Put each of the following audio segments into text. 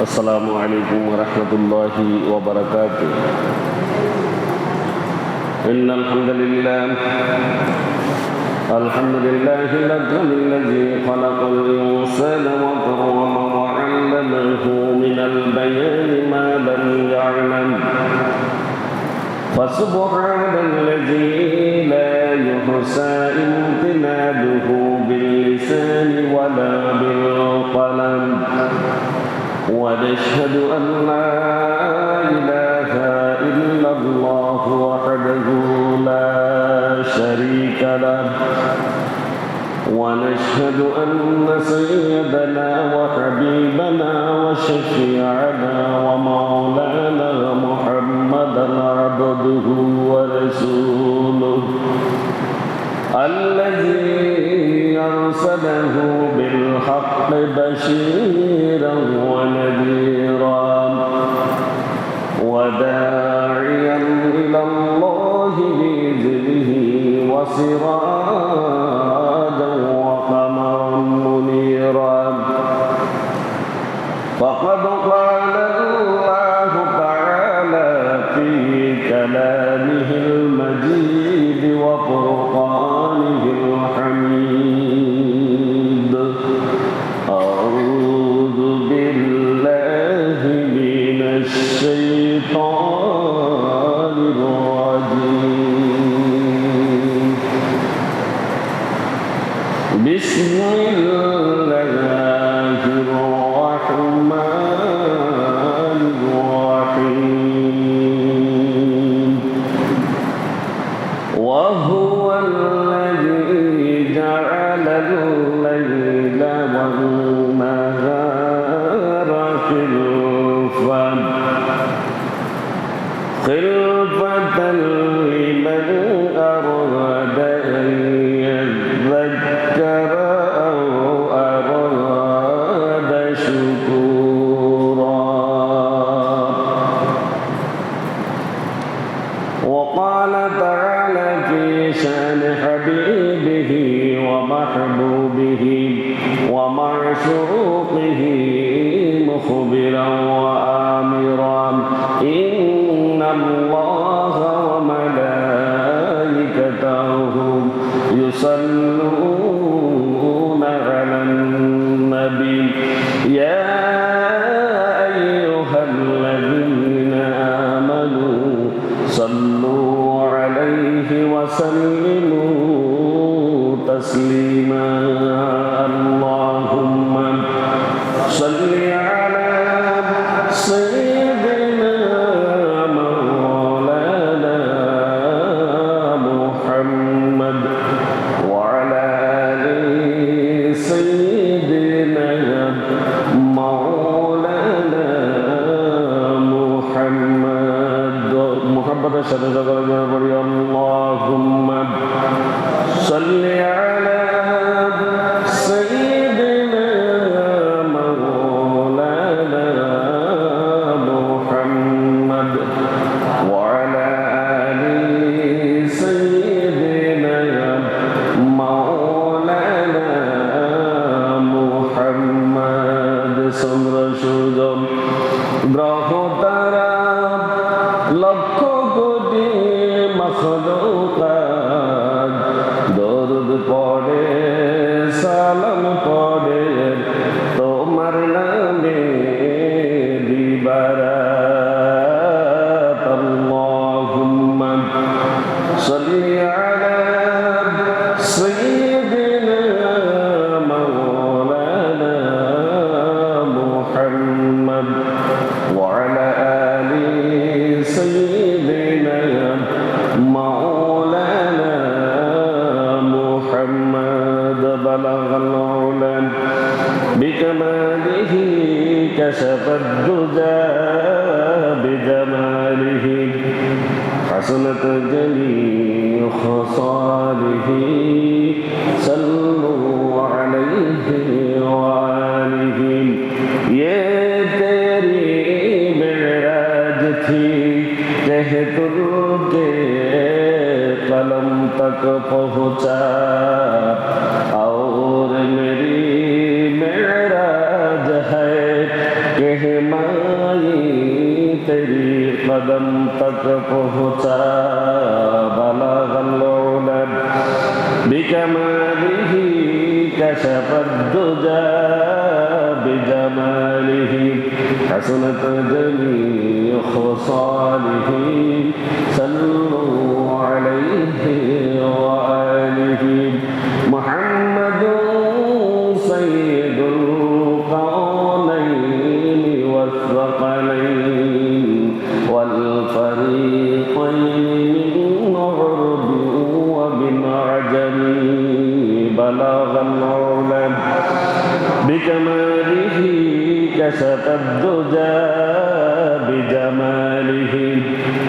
السلام عليكم ورحمة الله وبركاته. إن الحمد لله الذي خلق الإنسان وكرمه وعلمه من البيان ما لم يعلم، فسبحان الذي لا يحصى امتنانه باللسان ولا بالقلم، ونشهد أن لا إله إلا الله وحده لا شريك له، ونشهد أن سيدنا وحبيبنا وشفيعنا ومولانا محمدا عبده ورسوله الذي أرسله بالحق بشيرا ونذيرا وداعيا إلى الله بإذنه وسراجا وقمرا منيرا. فقد قال الله تعالى في كلامه المجيد وفرقانه الحميد: أعوذ بالله من الشيطان الرجيم. بسم الله الرحمن الرحيم. وهو الذي جعل الليل والنهار خلفة لمن أراد أن يذكر أو أراد شكورا. وقال تعالى في شأن حبيبه ومحبوبه ومعشوقه مخبرا وآمرا: إن الله وملائكته يصلون على النبي يا أيها الذين آمنوا صلوا عليه وسلموا تسليما. اللهم صل على سيدنا مولانا محمد وعلى آل سيدنا مولانا محمد. محبة شديدة اللهم صل على سيدنا مولانا محمد وعلى آل سيدنا مولانا محمد. চন্দ্র সূর্য গ্রহ তারা লক্ষ কোটি মাখলুকাত দরুদ পড়ে সালাম পড়ে তোমার নামে দিবারাত। আল্লাহুম্মা সাল্লি আলা সাইয়্যিদিনা মাওলানা মুহাম্মদ ওয়া আলা আলি সাইয়্যিদিনা مولانا محمد. بلغ العلا بكماله كشف الدجى بجماله حسنت جميع خصاله. صلوا عليه وآله. ये तेरी मेराज थी कह तुझे कलम तक पहुँचा और मेरी मेराज है कह तक पहुँचा बलग العلا بكماله كشف الدجى بجماله حسنت جميع خصاله صلوا عليه وآله محمد سيد القرنين والثقلين والفريقين من عرب ومن عجم بلغ العلا بكماله كشف الدجى بجماله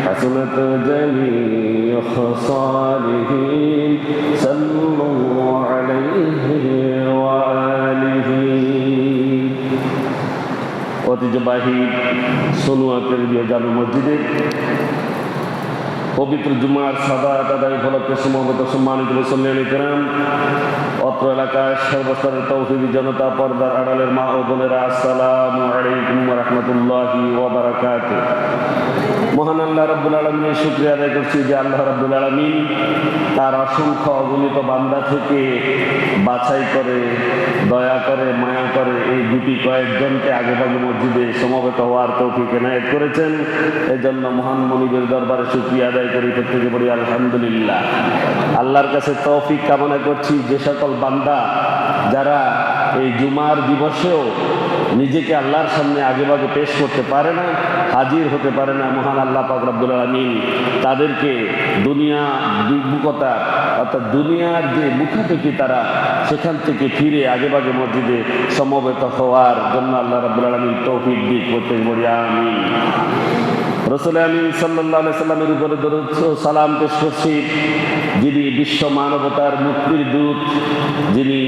حسنت جميع خصاله صلوا عليه وآله ঐতিহ্যবাহী সোনুয়া কেন্দ্রীয় জামে মসজিদে পবিত্র জুমার সাদাত আদায় উপলক্ষে সমবেত সম্মানিত মুসল্লিয়ান কিরাম, অত্র এলাকার সর্বস্তরের তৌহিদি জনতা, পর্দার আড়ালের মা ও বোনেরা, আসসালামু আলাইকুম ওয়া রাহমাতুল্লাহি ওয়া বারাকাতুহু। মহান আল্লাহ রাব্বুল আলামিনের শুকরিয়া আদায় করছি যে আল্লাহ রাব্বুল আলামিন তার অসংখ্য অগণিত বান্দা থেকে বাছাই করে, দয়া করে, মায়া করে এই দুটি কয়েকজনকে আগেভাগে মসজিদে সমবেত হওয়ার তৌফিক এনায়েত করেছেন। এজন্য মহান মনিবের দরবারে শুকরিয়া আদায় করি, প্রত্যেকে বলি আলহামদুলিল্লাহ। আল্লাহর কাছে তৌফিক কামনা করছি যে সকল বান্দা যারা এই জুমার দিবসেও নিজেকে আল্লাহর সামনে আগেভাগে পেশ করতে পারে না, হাজির হতে পারে না, মহান আল্লাহ পাক রব্বুল আলামিন তাদেরকে দুনিয়া বিমুখতা অর্থাৎ দুনিয়ার যে মুখাপেক্ষি তারা সেখান থেকে ফিরে আগেভাগে মসজিদে সমবেত হওয়ার জন্য আল্লাহ রাব্বুল আলামিন তৌফিক দিক করতে বলি আমিন। রাসূল আমিন সাল্লাল্লাহু আলাইহি সাল্লামের উপরে দরুদ ও সালাম পেশ করছি, যিনি বিশ্ব মানবতার মুক্তির দূত, যিনি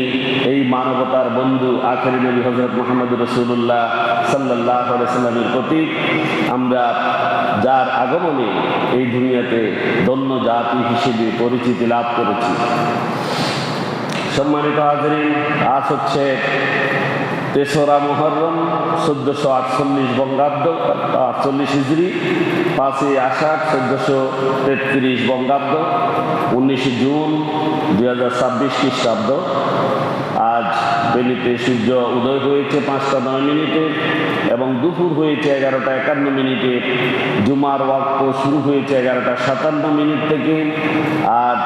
এই মানবতার বন্ধু, আখেরি নবী হযরত মুহাম্মদ রাসূলুল্লাহ সাল্লাল্লাহু আলাইহি সাল্লামের প্রতীক। আমরা যার আগমনে এই দুনিয়াতে ধন্য জাতি হিসেবে পরিচিতি লাভ করেছি। সম্মানিত হাজরিন, আজ হচ্ছে ৩রা মুহররম ১৪৪৮ বঙ্গাব্দ ৪৮ হিজরি, ৫ই আষাঢ় ১৪৩৩ বঙ্গাব্দ, ১৯ জুন ২০২৬ খ্রিস্টাব্দ। আজ বেলিতে সূর্য উদয় হয়েছে ৫টা ৯ মিনিটে এবং দুপুর হয়েছে ১১টা ৫১ মিনিটে। জুমার ওয়াক্ত শুরু হয়েছে ১১টা ৫৭ মিনিট থেকে। আজ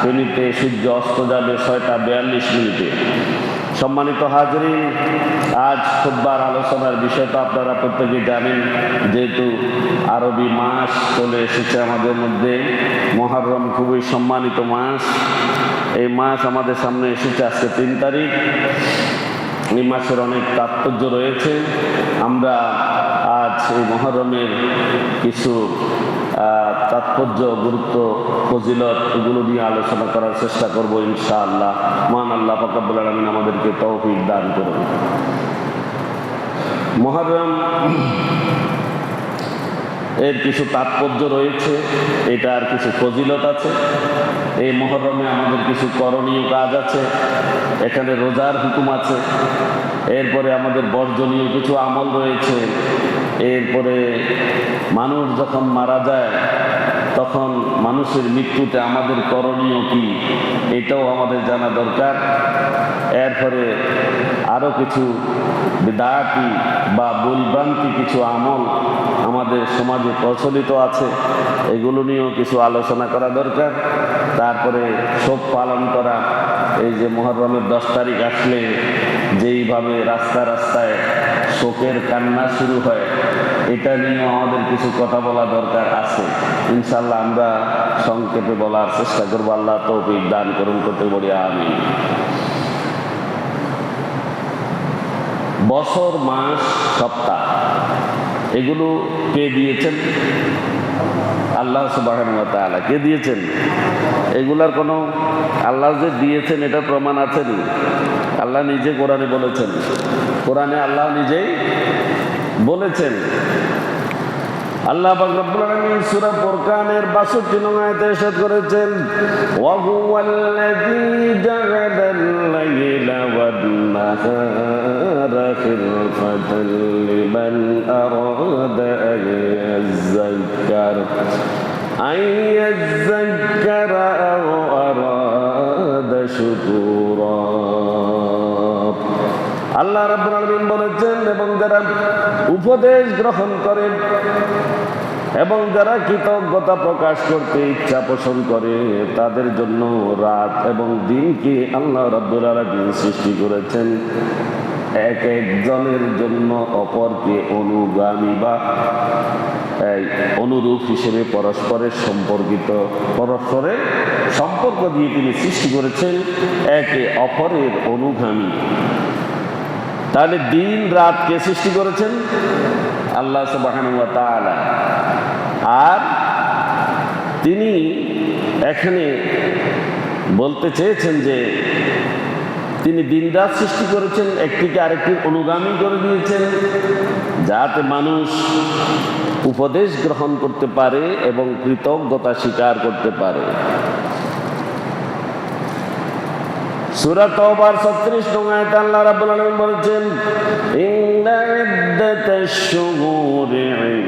বেলিতে সূর্য অস্ত যাবে ৬টা ৪২ মিনিটে। সম্মানিত হাজরিন, আজ খুতবার আলোচনার বিষয় তো আপনারা প্রত্যেকে জানেন, যেহেতু আরবি মাস চলে এসেছে আমাদের মধ্যে। মুহররম খুবই সম্মানিত মাস। এই মাস আমাদের সামনে এসেছে আজকে ৩ তারিখ। এই মাসের অনেক তাৎপর্য রয়েছে। আমরা আজ এই মুহররমের কিছু তাৎপর্য, গুরুত্ব, ফজিলত এগুলো নিয়ে আলোচনা করার চেষ্টা করব ইনশাআল্লাহ। মহান আল্লাহ পাক রব্বুল আলামিন আমাদেরকে তৌফিক দান করুন। মুহররম এর কিছু তাৎপর্য রয়েছে, এটার কিছু ফজিলত আছে। এই মুহররমে আমাদের কিছু করণীয় কাজ আছে, এখানে রোজার হুকুম আছে, এরপরে আমাদের বর্জনীয় কিছু আমল রয়েছে, এরপরে মানুষ যখন মারা যায় তখন মানুষের মৃত্যুতে আমাদের করণীয় কি এটাও আমাদের জানা দরকার। এরপরে আরও কিছু বিদআতি বা ভুলভ্রান্তি কিছু আমল আমাদের সমাজে প্রচলিত আছে, এগুলো নিয়েও কিছু আলোচনা করা দরকার। তারপরে শোক পালন করা, এই যে মুহররমের 10 তারিখ আসলে যেইভাবে রাস্তায় রাস্তায় শোকের কান্না শুরু হয়, এটা নিয়েও আমাদের কিছু কথা বলা দরকার আছে। ইনশাআল্লাহ আমরা সংক্ষেপে বলার চেষ্টা করবো। আল্লাহ তৌফিক দান করুন, করতে বলি আমিন। বছর, মাস, সপ্তাহ এগুলো কে দিয়েছেন? আল্লাহ সুবহানাহু ওয়া তাআলা। কে দিয়েছেন? এগুলার কোনো আল্লাহ যে দিয়েছেন এটা প্রমাণ আছে নি? আল্লাহ নিজে কোরআনে বলেছেন, কোরআনে আল্লাহ নিজেই বলেছেন। আল্লাহ পাক রব্বুল আলামিন সূরা ফুরকানের ৬২ নং আয়াতে ইরশাদ করেছেন, ওয়া হুয়াল্লাযী জাআলাল লাইলা ওয়ান নাহার خلفة لمن أراد أن يذكر أو أراد شكورا আল্লাহ রাব্বুল আলামিন বলেছেন, এবং যারা উপদেশ গ্রহণ করেন এবং যারা কৃতজ্ঞতা প্রকাশ করতে ইচ্ছা পোষণ করে, তাদের জন্য রাত এবং দিনকে আল্লাহ রাব্বুল আলামিন সৃষ্টি করেছেন এক একজনের জন্য অপরকে অনুগামী বা অনুরূপ হিসেবে পরস্পরের সম্পর্ক দিয়ে তিনি সৃষ্টি করেছেন একে অপরের অনুগামী। তাহলে দিন রাতকে সৃষ্টি করেছেন আল্লাহ সুবহানাহু ওয়া তাআলা। আর তিনি এখানে বলতে চেয়েছেন যে তিনি দিন রাত সৃষ্টি করেছেন, একটিকে আরেকটির অনুগামী করে দিয়েছেন, যাতে মানুষ উপদেশ গ্রহণ করতে পারে এবং কৃতজ্ঞতা স্বীকার করতে পারে। সূরা তাওবার 36 নং আয়াতে আল্লাহ রাব্বুল আলামিন বলেছেন, ইন্না ইদ্দাতাশ শুহুরি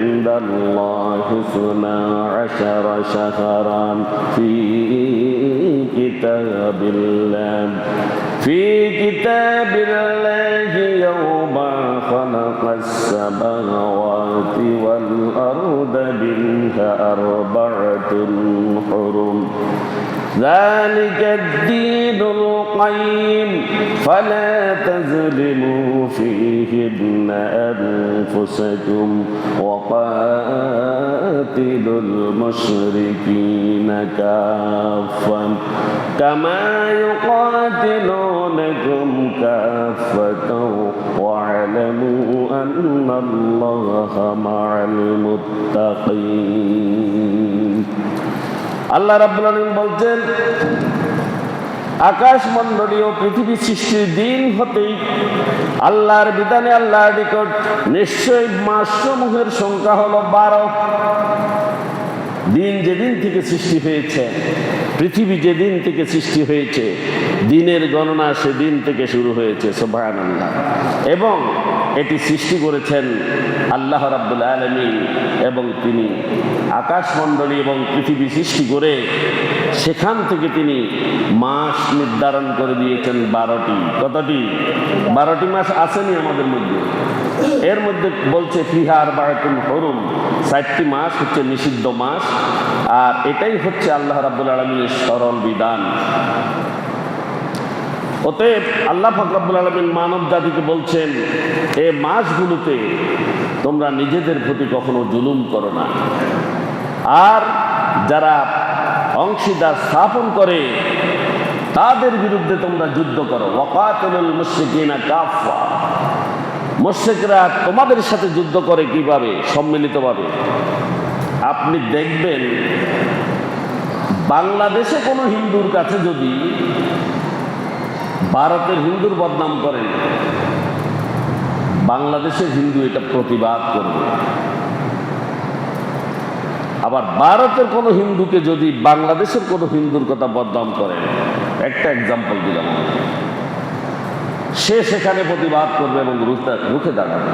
ইনদাল্লাহি 12 শাহরান ফি কিতাবিল্লাহি ইয়াওমা খালাকাস সামাওয়াতি ওয়াল আরদা মিনহা আরবা'তুন হুরুম ذلك الدين القيم فلا تظلموا فيهن أنفسكم وقاتلوا المشركين كافة كما يقاتلونكم كافة واعلموا أن الله مع المتقين। আল্লাহ রাব্বুল আলামিন বলছেন, আকাশ মণ্ডলী ও পৃথিবী সৃষ্টির দিন হতেই আল্লাহর বিধানে আল্লাহর নিকট নিশ্চয়ই মাসসমূহের সংখ্যা হলো 12। দিন যেদিন থেকে সৃষ্টি হয়েছে, পৃথিবী যেদিন থেকে সৃষ্টি হয়েছে, দিনের গণনা সেদিন থেকে শুরু হয়েছে। সুবহানাল্লাহ। এবং এটি সৃষ্টি করেছেন আল্লাহ রাব্বুল আলামিন, এবং তিনি আকাশমণ্ডলী এবং পৃথিবী সৃষ্টি করে সেখান থেকে তিনি মাস নির্ধারণ করে দিয়েছেন 12টি। কতটি? 12টি মাস আসেনি আমাদের মধ্যে। এর মধ্যে বলছে ফিহা আরবা'তুন হুরুম, 4টি মাস হচ্ছে নিষিদ্ধ মাস, আর এটাই হচ্ছে আল্লাহ রাব্বুল আলামিনের সরল বিধান। অতএব আল্লাহ পাক রব্বুল আলামিন মানব জাতিকে বলছেন, এই মাসগুলোতে তোমরা নিজেদের প্রতি কখনো জুলুম করো না, আর যারা অংশীদার স্থাপন করে তাদের বিরুদ্ধে তোমরা যুদ্ধ করো। ওয়াকাতিলুল মুশরিকিনা কাফা, মুশরিকরা তোমাদের সাথে যুদ্ধ করে কিভাবে? সম্মিলিতভাবে। আপনি দেখবেন বাংলাদেশে কোনো হিন্দুর কাছে যদি ভারতের হিন্দুর বদনাম করেন, বাংলাদেশের হিন্দু এটা প্রতিবাদ করবে। আবার ভারতের কোনো হিন্দুকে যদি বাংলাদেশের কোনো হিন্দুর কথা বদনাম করেন, একটা এক্সাম্পল দিলাম, সে সেখানে প্রতিবাদ করবে এবং রুখে দাঁড়াবে।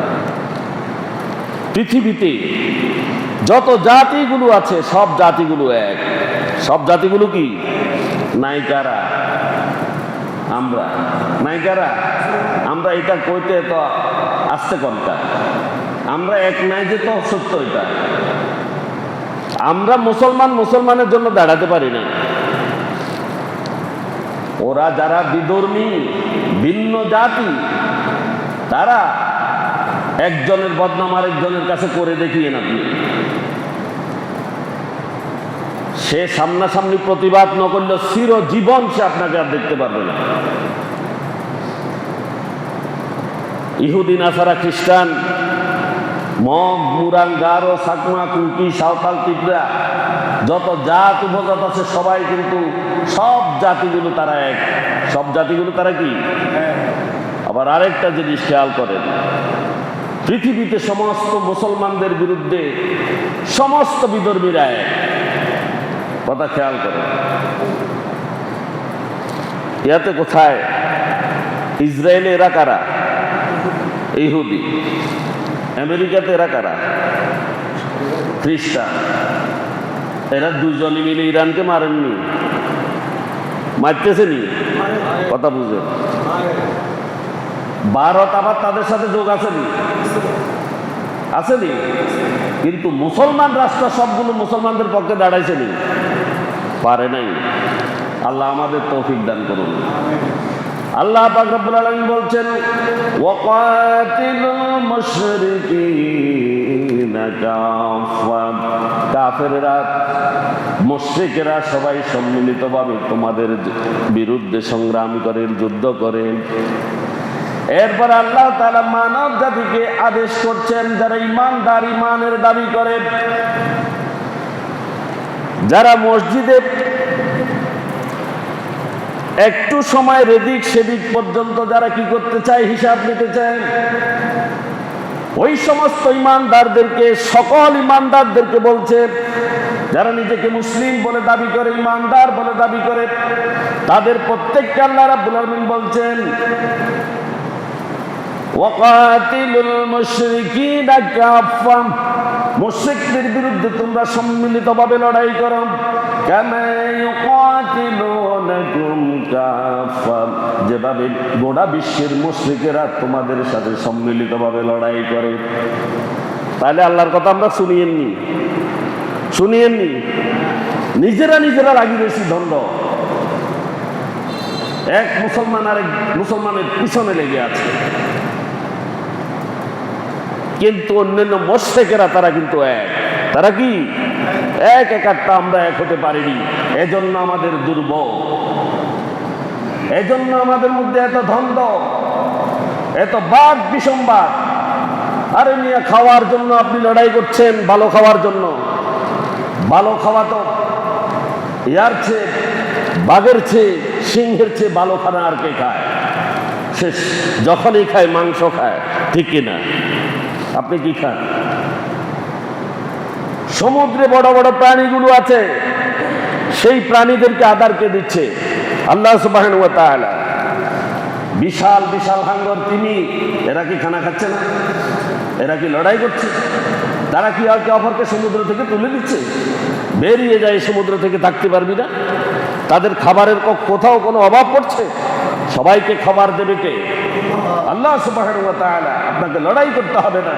পৃথিবীতে যত জাতিগুলো আছে সব জাতিগুলো এক। সব জাতিগুলো কি? নায়িকারা, আমরা নায়িকারা, আমরা এটা কইতে তো আসতে কনকা, আমরা এক নাই যে, তো সত্য এটা। আমরা মুসলমানের জন্য দাঁড়াতে পারি না। ওরা যারা বিধর্মী, ভিন্ন জাতি, তারা একজনের বদনাম আরেকজনের কাছে করে দেখিয়েন আপনি, সে সামনাসামনি প্রতিবাদ না করলে চিরজীবন সে আপনাকে আর দেখতে পারবে না। ইহুদি, নাসারা, খ্রিস্টান, মগ, মুরাং, গারো, চাকমা, কুকি, সাঁওতাল, ত্রিপুরা, যত জাত উপজাত আছে সবাই কিন্তু, সব জাতিগুলো তারা এক। সব জাতিগুলো তারা কি? আবার আরেকটা জিনিস খেয়াল করেন, পৃথিবীতে সমস্ত মুসলমানদের বিরুদ্ধে সমস্ত বিধর্মীরা এক। কথা খেয়াল করেন। ইয়াতে কোথায়? ইসরায়েলে এরা কারা? ইহুদি। আমেরিকাতে এরা কারা? খ্রিস্টান। এরা দুজনে মিলে ইরানকে মারেননি, মারতেছে নি? কথা বুঝে। ভারত আবার তাদের সাথে যোগ আসেনি, আসেনি? কিন্তু মুসলমান রাষ্ট্র সবগুলো মুসলমানদের পক্ষে দাঁড়াইছেনি, পারে নাই। আল্লাহ আমাদের তৌফিক দান করুন। আল্লাহ পাক রব্বুল আলামিন বলছেন, ওয়াকাতিলুল মুশরিকিনা কাফা, কাফেররা মুশরিকেরা সবাই সম্মিলিতভাবে তোমাদের বিরুদ্ধে সংগ্রাম করেন, যুদ্ধ করেন। এরপর আল্লাহ তাআলা মানব জাতিকে আদেশ করছেন, যারা ঈমানদার, ঈমানের দাবি করে, যারা মসজিদে একটু সময় এদিক সেদিক পর্যন্ত যারা কি করতে চায়, হিসাব নিতে চায়, ওই সমস্ত ঈমানদারদেরকে, সকল ঈমানদারদেরকে বলছে, যারা নিজেকে মুসলিম বলে দাবি করে, ঈমানদার বলে দাবি করে, তাদের প্রত্যেককে আল্লাহ রাব্বুল আলামিন বলছেন, ওয়াকাতিলুল মুশরিকিনা কাফা, মুশরিকদের বিরুদ্ধে তোমরা সম্মিলিতভাবে লড়াই করো। কামা ইউকাতিলুনাকুম কাফা, যেভাবে গোটা বিশ্বের মুশরিকেরা তোমাদের সাথে সম্মিলিতভাবে লড়াই করে। তাহলে আল্লাহর কথা আমরা শুনিয়েননি, শুনিয়েননি? নিজেরা নিজেরা লাগিয়েছি দ্বন্দ্ব। এক মুসলমান আরেক মুসলমানের পিছনে লেগে আছে, কিন্তু অন্যান্য মুশরিকেরা তারা কিন্তু এক। তারা কি এক? একটা আমরা এক হতে পারিনি, এজন্য আমাদের দুর্বল, এজন্য আমাদের মধ্যে এত দ্বন্দ্ব, এত বাদ বিসম্বাদ। আরে মিয়া, খাওয়ার জন্য আপনি লড়াই করছেন, ভালো খাওয়ার জন্য। ভালো খাওয়া তো ইয়ার চেয়ে, বাঘের চেয়ে, সিংহের চেয়ে ভালো খানা আর কে খায়? শেষ যখনই খায় মাংস খায়, ঠিক কিনা? আপনি কি খান? সমুদ্রে বড় বড় প্রাণীগুলো আছে, সেই প্রাণীদেরকে আদারকে দিচ্ছে আল্লাহ সুবহানাহু ওয়া তাআলা। বিশাল বিশাল হাঙ্গর তিনি, এরা কি খানা খাচ্ছে না? এরা কি লড়াই করছে? তারা কি একে অপরকে সমুদ্র থেকে তুলে দিচ্ছে? বেরিয়ে যায় সমুদ্র থেকে, থাকতে পারবি না। তাদের খাবারের কোথাও কোনো অভাব পড়ছে? সবাইকে খাবার দেবে কে? আল্লাহ সুবহানাহু ওয়া তাআলা। আপনাকে লড়াই করতে হবে না,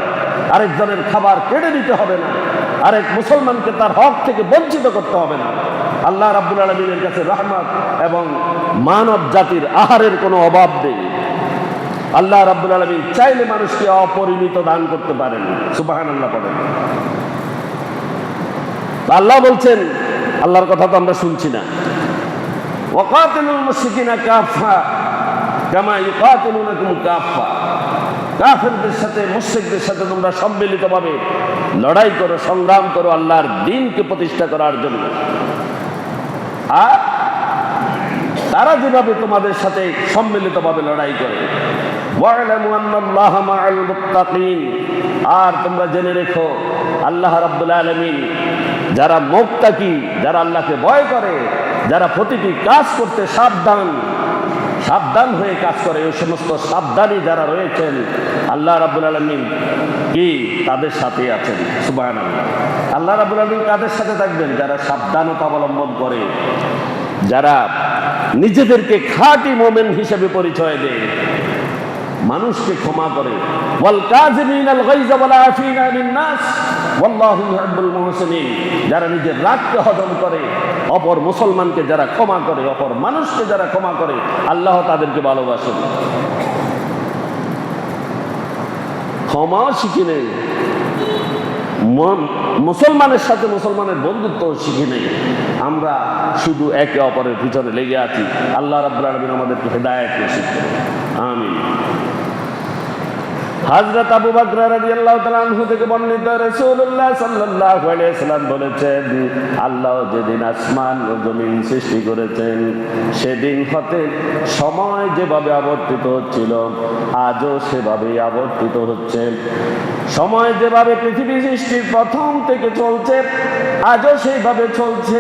আরেকজনের খাবার কেড়ে নিতে হবে না, আরেক মুসলমানকে তার হক থেকে বঞ্চিত করতে হবে না। আল্লাহ রাব্বুল আলামিনের কাছে রহমত এবং মানব জাতির আহারের কোনো অভাব নেই। আল্লাহ রাব্বুল আলামিন চাইলে মানুষকে অপরিমিত দান করতে পারেন। সুবহানাল্লাহ পড়েন। আল্লাহ বলছেন, আল্লাহর কথা তো আমরা শুনছি না, ওয়াকাতিলুল মুশরিকিনা কাফা কামা ইউকাতিলুনাকুম কাফা, কাফেরদের সাথে, মুশরিকদের সাথে তোমরা সম্মিলিতভাবে লড়াই করো, সংগ্রাম করো আল্লাহর দ্বীনকে প্রতিষ্ঠা করার জন্য। আর তারা যেভাবে তোমাদের সাথে সম্মিলিতভাবে লড়াই করে, ওয়া'লামু আন্নাল্লাহা মা'আল মুত্তাকিন, আর তোমরা জেনে রেখো আল্লাহ রাব্বুল আলামিন যারা মুত্তাকি, যারা আল্লাহকে ভয় করে, যারা প্রতিটি কাজ করতে সাবধান, সাবধান হয়ে কাজ করে, ওই সমস্ত সাবধানী যারা রয়েছেন আল্লাহ রাব্বুল আলামিন কি তাদের সাথে আছেন। সুবহানাল্লাহ। আল্লাহ রাব্বুল আলামিন কাদের সাথে থাকবেন? যারা সাবধানতা অবলম্বন করে, যারা নিজেদেরকে খাঁটি মুমিন হিসেবে পরিচয় দেয়, মানুষকে ক্ষমা করে। ওয়াল কাযিমিনাল গায়যা ওয়াল আফিনা আনিন নাস ওয়াল্লাহু ইউহিব্বুল মুহসিনিন, যারা নিজের রাগকে হজম করে, অপর মুসলমানকে যারা ক্ষমা করে, অপর মানুষকে যারা ক্ষমা করে, আল্লাহ তাদেরকে ভালোবাসেন। ক্ষমা শিখি নেই, মুসলমানের সাথে মুসলমানের বন্ধুত্ব শিখি নেই, আমরা শুধু একে অপরের পিছনে লেগে আছি। আল্লাহ রাব্বুল আলামিন আমাদেরকে হেদায়েত নসিব করুন, আমিন। হযরত আবু বকর রাদিয়াল্লাহু তাআলা আনহু থেকে বর্ণিত, রাসূলুল্লাহ সাল্লাল্লাহু আলাইহি ওয়াসাল্লাম বলেছেন, আল্লাহ যেদিন আসমান ও জমিন সৃষ্টি করেছেন, সেদিন হতে সময় যেভাবে আবর্তিত হচ্ছিল, আজও সেভাবেই আবর্তিত হচ্ছে। সময় যেভাবে পৃথিবী সৃষ্টির প্রথম থেকে চলছে, আজও সেইভাবে চলছে।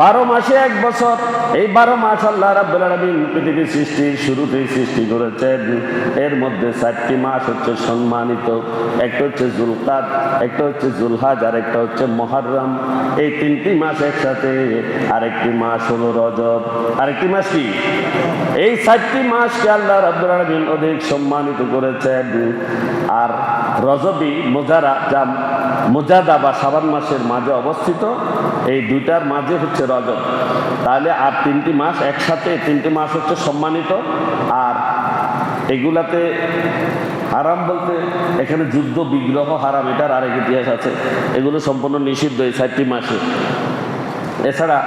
12 মাসে 1 বছর, এই 12 মাস আল্লাহ রাব্বুল আলামিন পৃথিবী সৃষ্টির শুরুতেই সৃষ্টি করেছেন। এর মধ্যে 4টি মাস হচ্ছে হচ্ছে সম্মানিত, একটা হচ্ছে জুলকাদ, একটা হচ্ছে জুলহাজ, আর একটা হচ্ছে মুহররম। এই তিনটি মাস একসাথে, আরেকটি মাস হলো রজব। আরেকটি মাস কি? এই 4টি মাসকে আল্লাহ রাব্বুল আলামিন অধিক সম্মানিত করেছেন। আর রজবী মুজাদা বা শাবান মাসের মাঝে অবস্থিত, এই দুইটার মাঝে হচ্ছে রজব। তাহলে আর 3টি মাস একসাথে, 3টি মাস হচ্ছে সম্মানিত। আর এগুলাতে হারাম বলতে এখানে যুদ্ধ বিগ্রহ হারাম, এটার আরেক ইতিহাস আছে। এগুলো সম্পূর্ণ নিষিদ্ধ এই 4টি মাসে। এছাড়া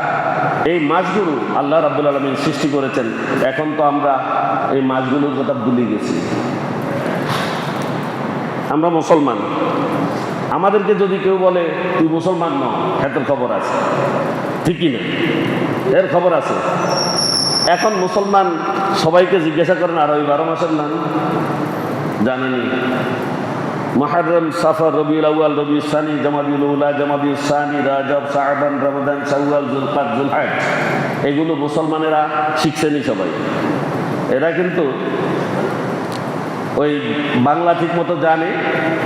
এই মাসগুলো আল্লাহ রাব্বুল আলামিন সৃষ্টি করেছেন। এখন তো আমরা এই মাসগুলোর কথা ভুলে গেছি। আমরা মুসলমান, আমাদেরকে যদি কেউ বলে তুই মুসলমান ন, এর খবর আছে, ঠিকই না? এর খবর আছে। এখন মুসলমান সবাইকে জিজ্ঞাসা করেন আর ওই 12 মাসের নাম জানেনি? মুহররম, সফর, রবিউল আউয়াল, রবিউল সানি, জামাদিউল উলা, জামাদিউল সানি, রজব, শাবান, রমাদান, শাওয়াল, যুলকাদ, যুলহজ, এগুলো মুসলমানেরা শিখছেনি সবাই। এরা কিন্তু ওই বাংলা ঠিক মতো জানে,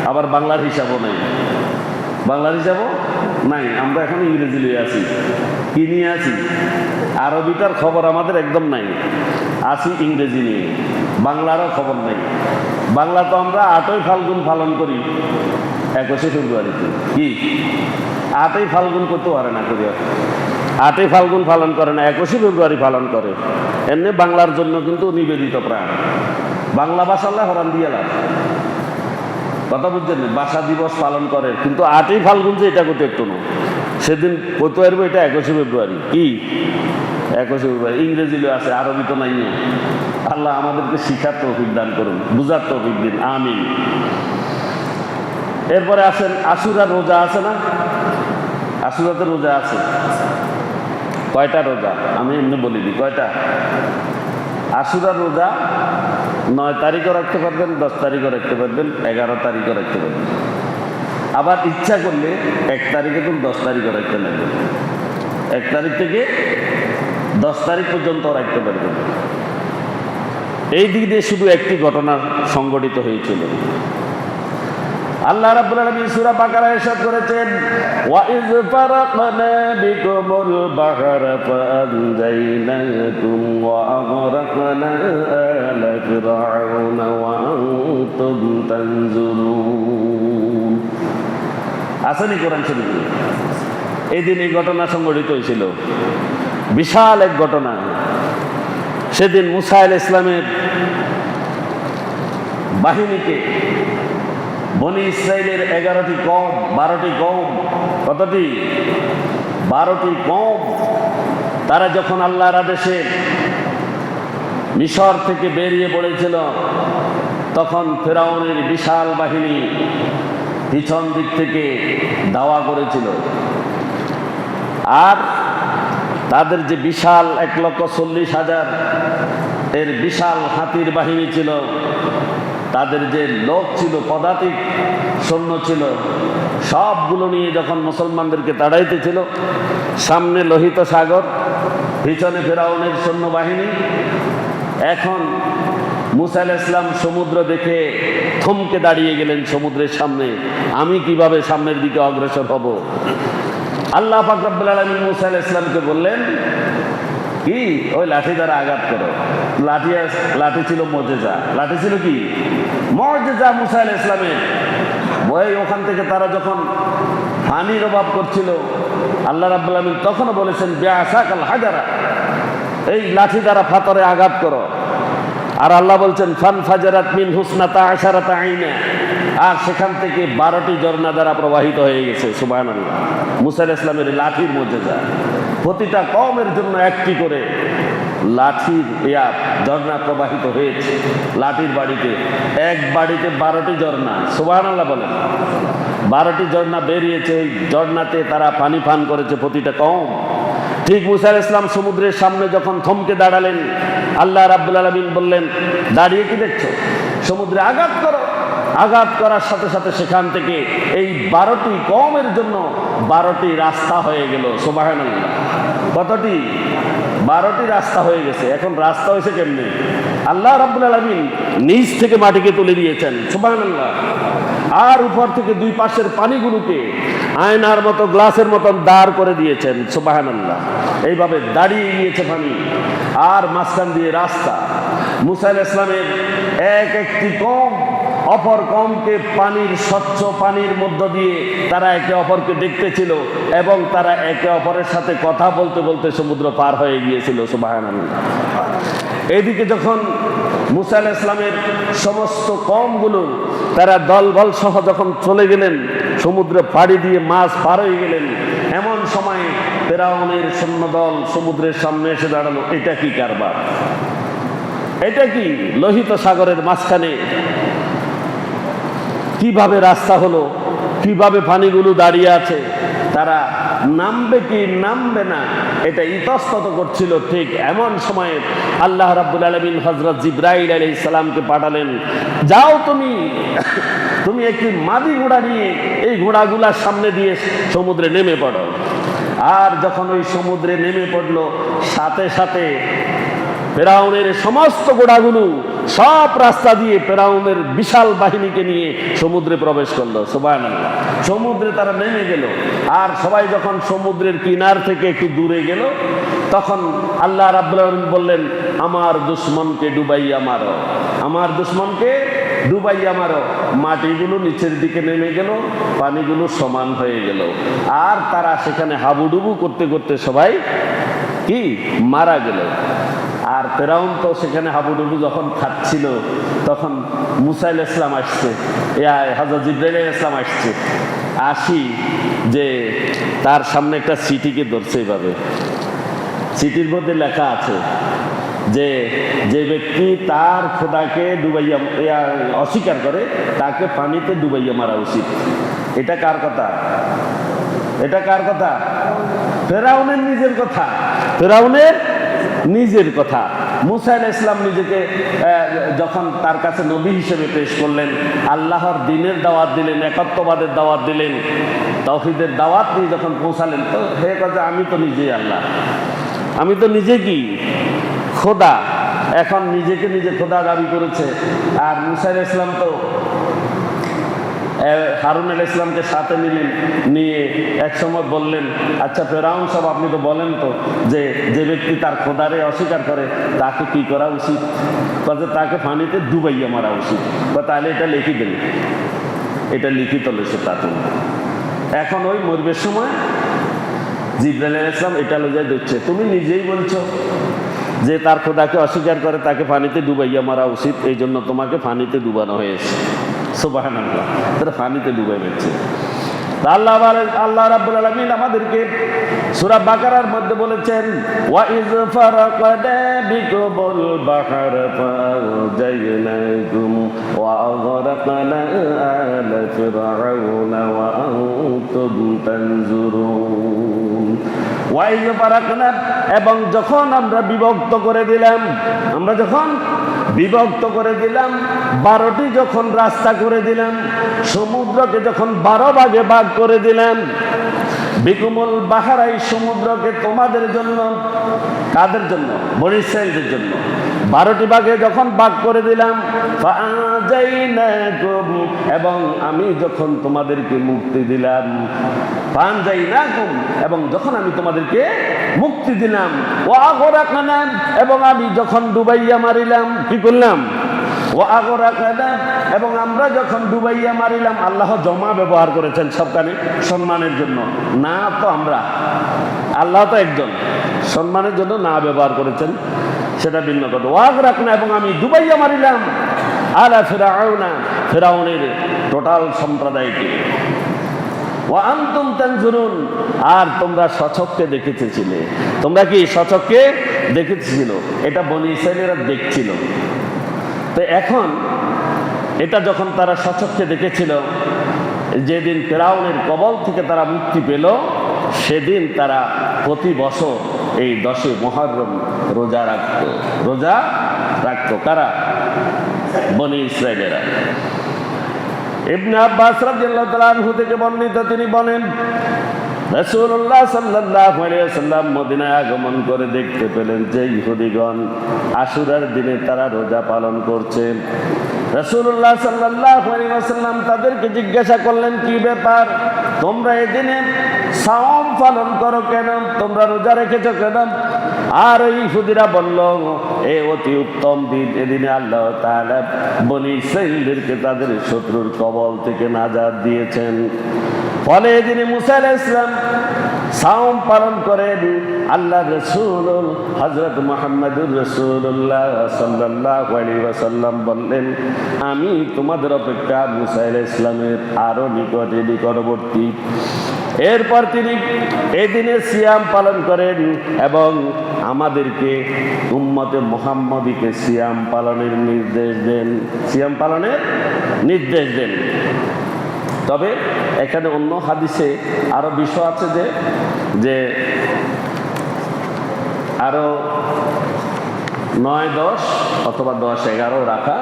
আবার বাংলার হিসাবও নাই। বাংলার হিসাবও নাই। আমরা এখন ইংরেজি লিয়ে আছি। কি নিয়ে আছি? আরবিটার খবর আমাদের একদম নাই, আছি ইংরেজি নিয়ে। বাংলারও খবর নেই। বাংলা তো আমরা 8ই ফাল্গুন পালন করি 21শে ফেব্রুয়ারিতে। কি 8ই ফাল্গুন করতে পারে না করি? 8ই ফাল্গুন পালন করে না, 21শে ফেব্রুয়ারি পালন করে। এমনি বাংলার জন্য কিন্তু নিবেদিত প্রাণ। বাংলা ভাষা হরান দিয়ে লাভ, কথা বুঝছেন? ভাষা দিবস পালন করে, কিন্তু 8ই ফাল্গুন যে এটা করতে একটু না। সেদিন করতে পারবো এটা 21শে ফেব্রুয়ারি। কি 21শে ফেব্রুয়ারি? ইংরেজি আছে, আরবি তো নাই। আল্লাহ আমাদেরকে শিখার তৌফিক দান করুন, বুঝার তৌফিক দিন, আমিন। এরপরে আসেন আশুরার রোজা আছে না? আশুরাতে রোজা আছে। কয়টা রোজা? আমি এমনি বলি দিই কয়টা। আশুরার রোজা 9 তারিখও রাখতে পারবেন, 10 তারিখও রাখতে পারবেন, 11 তারিখও রাখতে পারবেন। আবার ইচ্ছা করলে 1 তারিখে তো 10 তারিখও রাখতে লাগবে। 1 তারিখ থেকে 10 তারিখ পর্যন্ত রাখতে পারবেন। এই দিক দিয়ে শুধু একটি ঘটনা সংঘটিত হয়েছিল। আল্লাহ রাব্বুল আলামিন সূরা বাকারায় ইরশাদ করেছেন, ওয়া ইয ফারাকনা বিকুমুল বাহরা ফাআনজাইনাকুম ওয়া আগরাকনা আলা ফিরআউনা ওয়া আনতুম তানজুরুন। আসেনি কোরআন শরীফে? এই দিন এই ঘটনা সংঘটিত হয়েছিল, বিশাল এক ঘটনা। সেদিন মুসা আলাইহিস সালামের বাহিনীকে বনি ইসরাইলের 11টি কওম, 12টি কওম, কতটি? 12টি কওম। তারা যখন আল্লাহর আদেশে মিশর থেকে বেরিয়ে পড়েছিল, তখন ফেরাউনের বিশাল বাহিনী পিছন দিক থেকে দাওয়া করেছিল। আর তাদের যে বিশাল 1,40,000 এর বিশাল হাতির বাহিনী ছিল, তাদের যে লোক ছিল, পদাতিক সৈন্য ছিল, সবগুলো নিয়ে যখন মুসলমানদেরকে তাড়াইতেছিল, সামনে লোহিত সাগর, পিছনে ফেরাউনের সৈন্যবাহিনী। এখন মুসা আলাইহিস সালাম সমুদ্র দেখে থমকে দাঁড়িয়ে গেলেন সমুদ্রের সামনে। আমি কিভাবে সামনের দিকে অগ্রসর হব? আল্লাহ পাক রব্বুল আলামিন মুসা আলাইহিস সালামকে বললেন, কি ওই লাঠি দ্বারা আঘাত করো। লাঠি ছিল মুজিজা। লাঠি ছিল কি? মুজিজা মুসা আলাইহিস সালামের। ওখান থেকে তারা যখন পানির অভাব করছিল, আল্লাহ রাব্বুল আলামিন তখনও বলেছেন, বিআসাকাল হাজারা, এই লাঠি দ্বারা পাথরে আঘাত করো। আর আল্লাহ বলছেন, ফানফাজারাত মিন হুসনাতা আশারাতা আইনা, আর সেখান থেকে 12টি ঝর্ণা দ্বারা প্রবাহিত হয়ে গেছে। সুবহানাল্লাহ। মুসা আলাইহিস সালামের লাঠির মুজিজা। প্রতিটা কওমের জন্য একটি করে লাঠির ঝর্ণা প্রবাহিত হয়েছে। লাঠির বাড়িতে, এক বাড়িতে 12টি ঝর্ণা। সুবহানাল্লাহ বলেন। 12টি ঝর্ণা বেরিয়েছে। ওই ঝর্ণাতে তারা পানি পান করেছে প্রতিটা কওম। ঠিক মুসা আলাইহিস সালাম সমুদ্রের সামনে যখন থমকে দাঁড়ালেন, আল্লাহ রাব্বুল আলামিন বললেন, দাঁড়িয়ে কি দেখছো? সমুদ্রে আঘাত করো। আঘাত করার সাথে সাথে সেখান থেকে এই 12টি কওমের জন্য 12টি রাস্তা হয়ে গেল। সুবহানাল্লাহ। কতটি? 12টি রাস্তা হয়ে গেছে। এখন রাস্তা হয়েছে কেমনে? আল্লাহ রাব্বুল আলামিন নিচ থেকে মাটিকে তুলে দিয়েছেন। সুবহানাল্লাহ। আর উপর থেকে দুই পাশের পানিগুলোকে আয়নার মতো, গ্লাসের মতন দাঁড় করে দিয়েছেন। সুবহানাল্লাহ। এইভাবে দাঁড়িয়ে গিয়েছে পানি, আর মাঝখান দিয়ে রাস্তা। মুসা আলাইহিস সালামের এক একটি কওম অপর কওমকে পানির, স্বচ্ছ পানির মধ্য দিয়ে তারা একে অপরকে দেখতেছিল এবং তারা একে অপরের সাথে কথা বলতে বলতে সমুদ্র পার হয়ে গিয়েছিল। সুবহানাল্লাহ। এইদিকে যখন মুসা আলাইহিস সালামের সমস্ত কওমগুলো তারা দলবল সহ যখন চলে গেলেন, সমুদ্রে পাড়ি দিয়ে মাছ পার হয়ে গেলেন, এমন সময় ফিরআউনের সৈন্যদল সমুদ্রের সামনে এসে দাঁড়ালো। এটা কি কারবার? এটা কি? লোহিত সাগরের মাঝখানে কিভাবে রাস্তা হলো? কিভাবে পানিগুলো দাঁড়িয়ে আছে? তারা নামবে কি নামবে না এটা ইতস্তত করছিল। ঠিক এমন সময়ে আল্লাহ রাব্বুল আলামিন হযরত জিবরাইল আলাইহিস সালামকে পাঠালেন, যাও তুমি একটি মাদি ঘোড়া নিয়ে এই ঘোড়াগুলার সামনে দিয়ে সমুদ্রে নেমে পড়ো। আর যখন ওই সমুদ্রে নেমে পড়লো, সাথে সাথে ফিরআউনের সমস্ত ঘোড়াগুলো সব রাস্তা দিয়ে ফিরআউনের বিশাল বাহিনীকে নিয়ে সমুদ্রে প্রবেশ করলো। সুবহানাল্লাহ। সমুদ্রে তারা নেমে গেল। আর সবাই যখন সমুদ্রের কিনার থেকে একটু দূরে গেল, তখন আল্লাহ রাব্বুল আলামিন বললেন, আমার দুশমনকে ডুবাইয়া মারো, আমার দুশমনকে ডুবাইয়া মারো। মাটিগুলো নিচের দিকে নেমে গেল, পানিগুলো সমান হয়ে গেল, আর তারা সেখানে হাবুডুবু করতে করতে সবাই কি মারা গেল। আর ফিরআউন তো সেখানে হাবুডুবু যখন খাচ্ছিল, তখন মুসা আলাইহিস সালাম আসছে, হযরত জিবরাইল আলাইহিস সালাম আসছে, আসি যে তার সামনে একটা চিঠিকে ধরছে। এইভাবে চিঠির মধ্যে লেখা আছে যে যে ব্যক্তি তার খোদাকে ডুবাইয়া অস্বীকার করে তাকে পানিতে ডুবাইয়া মারা উচিত। এটা কার কথা? এটা কার কথা? ফিরআউনের নিজের কথা। ফিরআউনের নিজের কথা। মুসা আলাইহিস সালাম নিজেকে যখন তার কাছে নবী হিসেবে পেশ করলেন, আল্লাহর দ্বীনের দাওয়াত দিলেন, একত্ববাদের দাওয়াত দিলেন, তাওহীদের দাওয়াত নিয়ে যখন পৌঁছালেন, তো হে কথা, আমি তো নিজেই আল্লাহ, আমি তো নিজে কি খোদা। এখন নিজেকে নিজে খোদা দাবি করেছে। আর মুসা আলাইহিস সালাম তো হারুন আলাইহিস সালামকে সাথে নিলেন, নিয়ে এক সময় বললেন, আচ্ছা ফিরআউন সাহেব, আপনি তো বলেন তো যে যে ব্যক্তি তার খোদারে অস্বীকার করে তাকে কি করা উচিত? তাকে পানিতে ডুবাইয়া মারা উচিত। তাহলে এটা লিখে দেন, এটা লিখিত লেছে তাতে। এখন ওই মরবের সময় জিবরাইল আলাইহিস সালাম এটা লজায় দিচ্ছে, তুমি নিজেই বলছো যে তার খোদাকে অস্বীকার করে তাকে পানিতে ডুবাইয়া মারা উচিত, এই জন্য তোমাকে পানিতে ডুবানো হয়েছে। সুবহানাল্লাহ। তারা পানিতে ডুবাই দিচ্ছে। আল্লাহ রাব্বুল আলামিন আমাদেরকে সূরা বাকারার মধ্যে বলেছেন, ওয়া ইয ফারাকনা বিকুমুল বাহরা ফাজাইনাকুম ওয়া আগরাকনা আলা ফিরআউনা ওয়া আনতুম তানজুরুন। ওয়া ইয ফারাকনা, এবং যখন আমরা বিভক্ত করে দিলাম, আমরা যখন বিভক্ত করে দিলাম, 12টি যখন রাস্তা করে দিলাম, সমুদ্রকে যখন 12 ভাগে ভাগ করে দিলাম, বিকুমুল বাহরা, এই সমুদ্রকে তোমাদের জন্য, কাদের জন্য? বনী ইসরাঈলদের জন্য 12টি ভাগে যখন ভাগ করে দিলাম, ফাআযাইনাকুম, এবং আমি যখন তোমাদেরকে মুক্তি দিলাম, ফাআযাইনাকুম, এবং যখন আমি তোমাদেরকে মুক্তি দিলাম, ওয়া আগরাকনা, এবং আমি যখন ডুবাইয়া মারিলাম, কি করলাম? ওয়া আগরাকনা, এবং আমরা যখন ডুবাইয়া মারিলাম। আল্লাহ জমা ব্যবহার করেছেন সবখানে সম্মানের জন্য, না তো আমরা, আল্লাহ তো একজন, সম্মানের জন্য না ব্যবহার করেছেন, সেটা ভিন্ন কথা। ওয়া আগরাকনা, এবং আমি ডুবাইয়া মারিলাম আলা ফিরআউনা, ফিরআউনের টোটাল সম্প্রদায়কে। ওয়া আনতুম তানজুরুন, আর তোমরা সচক্ষে দেখেছিলে। তোমরা কি সচক্ষে দেখেছিল? এটা বনী ইসরাঈলেরা দেখছিল। তো এখন এটা যখন তারা সচক্ষে দেখেছিল, যেদিন ফিরআউনের কবল থেকে তারা মুক্তি পেল, সেদিন তারা প্রতি বছর এই 10 মুহররম রোজা রাখত। রোজা রাখত কারা? বনী ইসরাঈলেরা। ইবনে আব্বাস রাদিয়াল্লাহু তাআলা আনহু থেকে বর্ণিত, তিনি বলেন রাসূলুল্লাহ সাল্লাল্লাহু আলাইহি ওয়াসাল্লাম মদিনায় আগমন করে দেখতে পেলেন যে ইহুদিগণ আশুরার দিনে তারা রোজা পালন করছে। রাসূলুল্লাহ সাল্লাল্লাহু আলাইহি ওয়াসাল্লাম তাদেরকে জিজ্ঞাসা করলেন, কি ব্যাপার, তোমরা এই দিনে সাওম পালন করো কেন, তোমরা রোজা রেখেছো কেন? আর ওই ইহুদিরা বলল, এ অতি উত্তম দিন, এদিনে আল্লাহ তাআলা বনী ইসরাঈলদেরকে তাদের শত্রুর কবল থেকে নাজাত দিয়েছেন। ফলে এদিনে মুসা আলাইহিস সালাম সাওম পালন করেন। আল্লাহ রাসূল হযরত মুহাম্মদুর রাসূলুল্লাহ সাল্লাল্লাহু আলাইহি ওয়াসাল্লাম বললেন, আমি তোমাদের অপেক্ষা মুসা আলাইহিস সালামের আরো নিকটবর্তী। এরপর তিনি এই দিনে সিয়াম পালন করেন এবং আমাদেরকে উম্মতে মুহাম্মদীকে সিয়াম পালনের নির্দেশ দেন, সিয়াম পালনের নির্দেশ দেন। তবে এখানে অন্য হাদিসে আরো বিষয় আছে যে আরো 9, 10 অথবা 10, 11 রাখা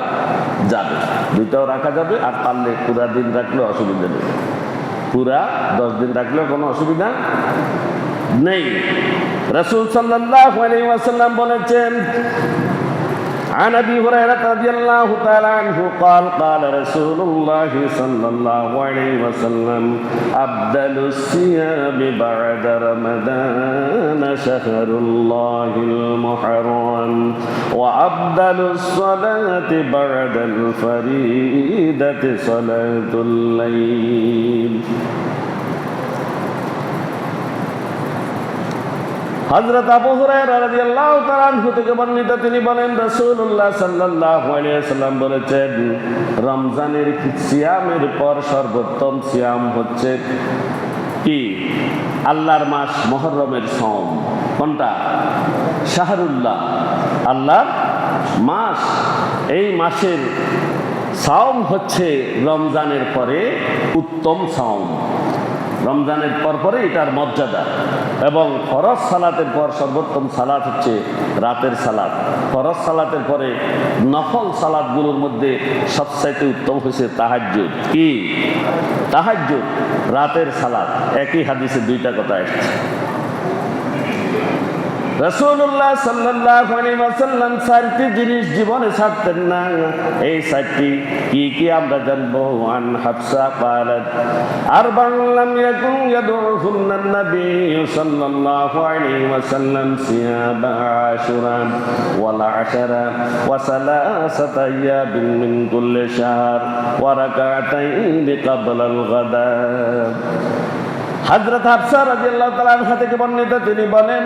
যাবে, দুইটাও রাখা যাবে। আর পারলে পুরা দিন রাখলে অসুবিধা নেই, পুরা 10 দিন রাখলেও কোনো অসুবিধা নেই। রাসূল সাল্লাল্লাহু আলাইহি ওয়াসাল্লাম বলেছেন, عن أبي هريرة رضي الله تعالى عنه قال قال رسول الله صلى الله عليه وسلم أفضل الصيام بعد رمضان شهر الله المحرم وأفضل الصلاة بعد الفريضة صلاة الليل। হযরত আবু হুরায়রা রাদিয়াল্লাহু তাআলা আনহু থেকে বর্ণিত, তিনি বলেন রাসূলুল্লাহ সাল্লাল্লাহু আলাইহি ওয়াসাল্লাম বলেছেন, রমজানের সিয়ামের পর সর্বোত্তম সিয়াম হচ্ছে কি? আল্লাহর মাস মুহররমের সাওম। কোনটা? শাহরুল্লাহ, আল্লাহর মাস। এই মাসের সাওম হচ্ছে রমজানের পরে উত্তম সাওম। রমজানের পরে এটার মর্যাদা। এবং ফরজ সালাতের পর সর্বোত্তম সালাত হচ্ছে রাতের সালাত। ফরজ সালাতের পরে নফল সালাতগুলোর মধ্যে সবচাইতে উত্তম হচ্ছে তাহাজ্জুদ। কি? তাহাজ্জুদ, রাতের সালাত। একই হাদিসে দুইটা কথা এসেছে। রাসূলুল্লাহ সাল্লাল্লাহু আলাইহি ওয়াসাল্লাম 4টি জিনিস জীবনে ছাড়তেন না। এই 4টি কি কি আমরা জানবো। আন হাফসা قالت أربع لم يكن يدعوهن النبي صلى الله عليه وسلم صيام عاشوراء والعشر وثلاثة أيام من كل شهر وركعتين قبل الغداء। হযরত হাফসা রাদিয়াল্লাহু তাআলা আনহা থেকে বর্ণিত, তিনি বলেন,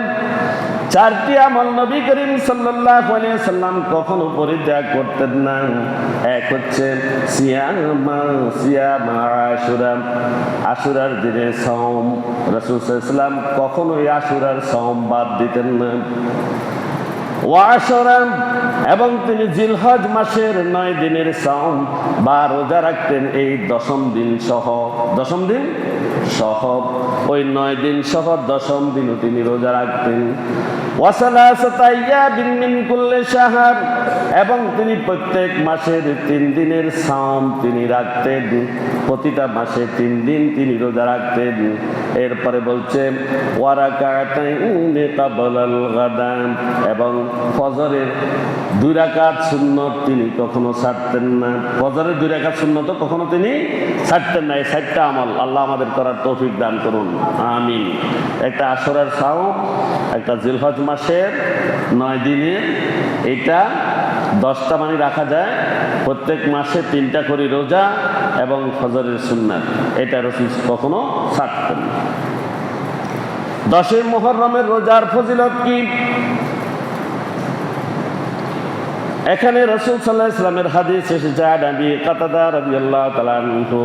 4টি আমল নবী করিম সাল্লাল্লাহু আলাইহি ওয়াসাল্লাম কখনো পরিত্যাগ করতেন না। এক হচ্ছে সিয়াম আশুরা, আশুরার দিনে সাওম। রাসূল সাল্লাল্লাহু আলাইহি ওয়াসাল্লাম কখনোই আশুরার সাওম বাদ দিতেন না। ওয়াশরা, এবং তিনি জিলহজ মাসের 9 দিনের সাওম বা রোজা রাখতেন, এই 10ম দিন সহ। 10ম দিন সহ, ওই 9 দিন সহ 10ম দিনও তিনি রোজা রাখতেন। ওয়াসালাসাতা আইয়াবিন মিন কুল্লি শাহর, এবং তিনি প্রত্যেক মাসের 3 দিনের সাওম তিনি রাখতেন। প্রতিটা মাসে 3 দিন তিনি রোজা রাখতেন। এরপরে বলছেন ওয়ারাকাতাইন কাবলাল গাদা, এবং ফজরের 2 রাকাত সুন্নত তিনি কখনো ছাড়তেন না। ফজরের 2 রাকাত সুন্নত কখনো তিনি ছাড়তেন না। এই 4টা আমল আল্লাহ আমাদের করার তৌফিক দান করুন, আমিন। একটা আশুরার সাওম, একটা জিলহজ মাসের 9 দিনের, এটা 10টা মানে রাখা যায়। প্রত্যেক মাসে 3টা করে রোজা এবং ফজরের সুন্নাত, এটা রাসূল কখনো ছাড়তেন না। 10 মুহররমের রোজার ফজিলত কি? এখানে রাসূল সাল্লাল্লাহু আলাইহি ওয়াসাল্লামের হাদিস এসেছে, নবী কাতাদা রাদিয়াল্লাহু তাআলা আনহু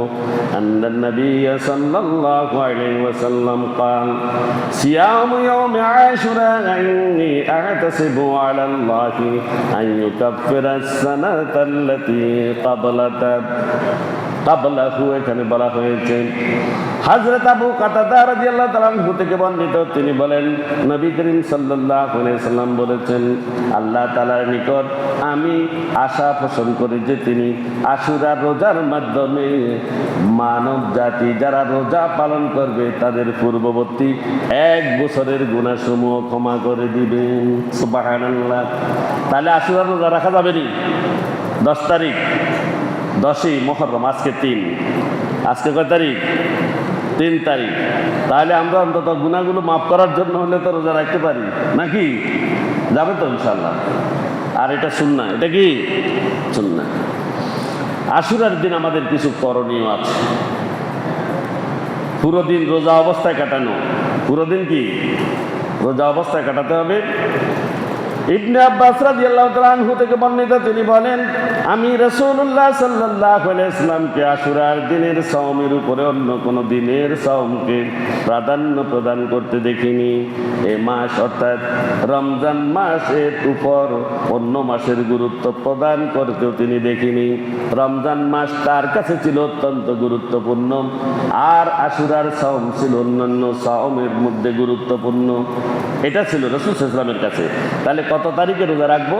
আন্না নবী সাল্লাল্লাহু আলাইহি ওয়াসাল্লাম قال صيام يوم عاشوراء إني أحتسب على الله أن يكفر السنة التي قبلته ক্বাবলাহু এখানে বলা হয়েছে। হযরত আবু কাতাদা রাদিয়াল্লাহু তাআলা আনহু থেকে বর্ণিত, তিনি বলেন নবী করিম সাল্লাল্লাহু আলাইহি সাল্লাম বলেছেন, আল্লাহ তাআলার নিকট আমি আশা পোষণ করি যে তিনি আশুরা রোজার মাধ্যমে মানব জাতি যারা রোজা পালন করবে তাদের পূর্ববর্তী 1 বছরের গুনাহসমূহ ক্ষমা করে দিবেন। সুবহানাল্লাহ। তাহলে আশুরা রোজা রাখা যাবে নি? 10 তারিখ, 10ই মুহররম, আজকে 3, আজকে কয় তারিখ? 3 তারিখ। তাহলে আমরা অন্তত গুনাহগুলো মাফ করার জন্য হলে তো রোজা রাখতে পারি নাকি? যাবে তো ইনশাআল্লাহ। আর এটা সুন্নাহ, এটা কি সুন্নাহ। আশুরার দিন আমাদের কিছু করণীয় আছে। পুরো দিন রোজা অবস্থায় কাটানো, পুরো দিন কি রোজা অবস্থায় কাটাতে হবে। ইবনে আব্বাস রাদিয়াল্লাহু তাআলা আনহু থেকে বর্ণিত, তিনি বলেন আমি রাসূলুল্লাহ সাল্লাল্লাহু আলাইহি ওয়াসাল্লামকে আশুরার দিনের সাওমের উপরে অন্য কোনো দিনের সাওমকে প্রাধান্য প্রদান করতে দেখিনি। এই মাস অর্থাৎ রমজান মাসের উপর অন্য মাসের গুরুত্ব প্রদান করতেও তিনি দেখিনি। রমজান মাস তার কাছে ছিল অত্যন্ত গুরুত্বপূর্ণ, আর আশুরার সাওম ছিল অন্যান্য সাওমের মধ্যে গুরুত্বপূর্ণ। এটা ছিল রাসূল সাল্লাল্লাহু আলাইহি ওয়াসাল্লামের কাছে। তাহলে কত তারিখে রোজা রাখবো?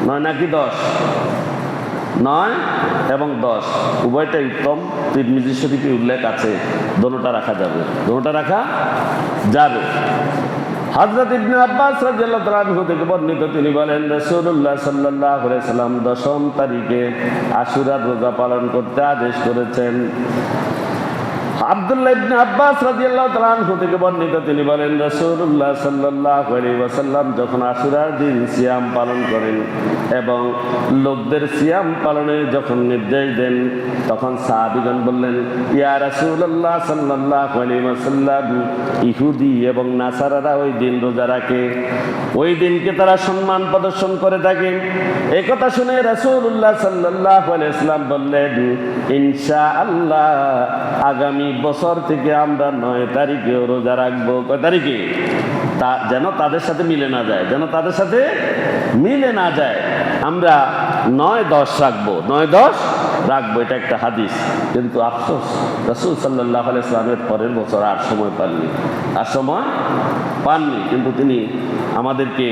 9 নাকি 10? 9 এবং 10 উভয়টাই উত্তম। তিরমিজি শরীফে উল্লেখ আছে, দোনোটা রাখা যাবে, দোনোটা রাখা যাবে। হযরত ইবনে আব্বাস রাদিয়াল্লাহু তাআলা আনহু থেকে বর্ণিত, তিনি বলেন রাসূলুল্লাহ সাল্লাল্লাহু আলাইহি ওয়াসাল্লাম 10ম তারিখে আশুরার রোজা পালন করতে আদেশ করেছেন। আব্দুল্লাহ ইবনে আব্বাস রাদিয়াল্লাহু তাআলা আনহু থেকে বর্ণিত, তিনি বলেন রাসূলুল্লাহ সাল্লাল্লাহু আলাইহি ওয়াসাল্লাম যখন আশুরার দিন সিয়াম পালন করেন এবং লোকদের সিয়াম পালনের যখন নির্দেশ দেন, তখন সাহাবীগণ বললেন, ইয়া রাসূলুল্লাহ সাল্লাল্লাহু আলাইহি ওয়াসাল্লাম, ইহুদি এবং নাসারারা ওই দিন রোজা রাখে, ওই দিনকে তারা সম্মান প্রদর্শন করে থাকে। এই কথা শুনে রাসূলুল্লাহ সাল্লাল্লাহু আলাইহি ওয়াসাল্লাম বললেন, ইনশাআল্লাহ আগামী বছর থেকে আমরা 9 তারিখেও রোজা রাখবো। কয় তারিখে? যেন তাদের সাথে মিলে না যায়, যেন তাদের সাথে মিলে না যায়। আমরা 9-10 রাখবো, 9-10 রাখবো, এটা একটা হাদিস। কিন্তু আফসোস রাসূল সাল্লাল্লাহু আলাইহি ওয়াসাল্লামের পরের বছর আর সময় পাননি, আর সময় পাননি, কিন্তু তিনি আমাদেরকে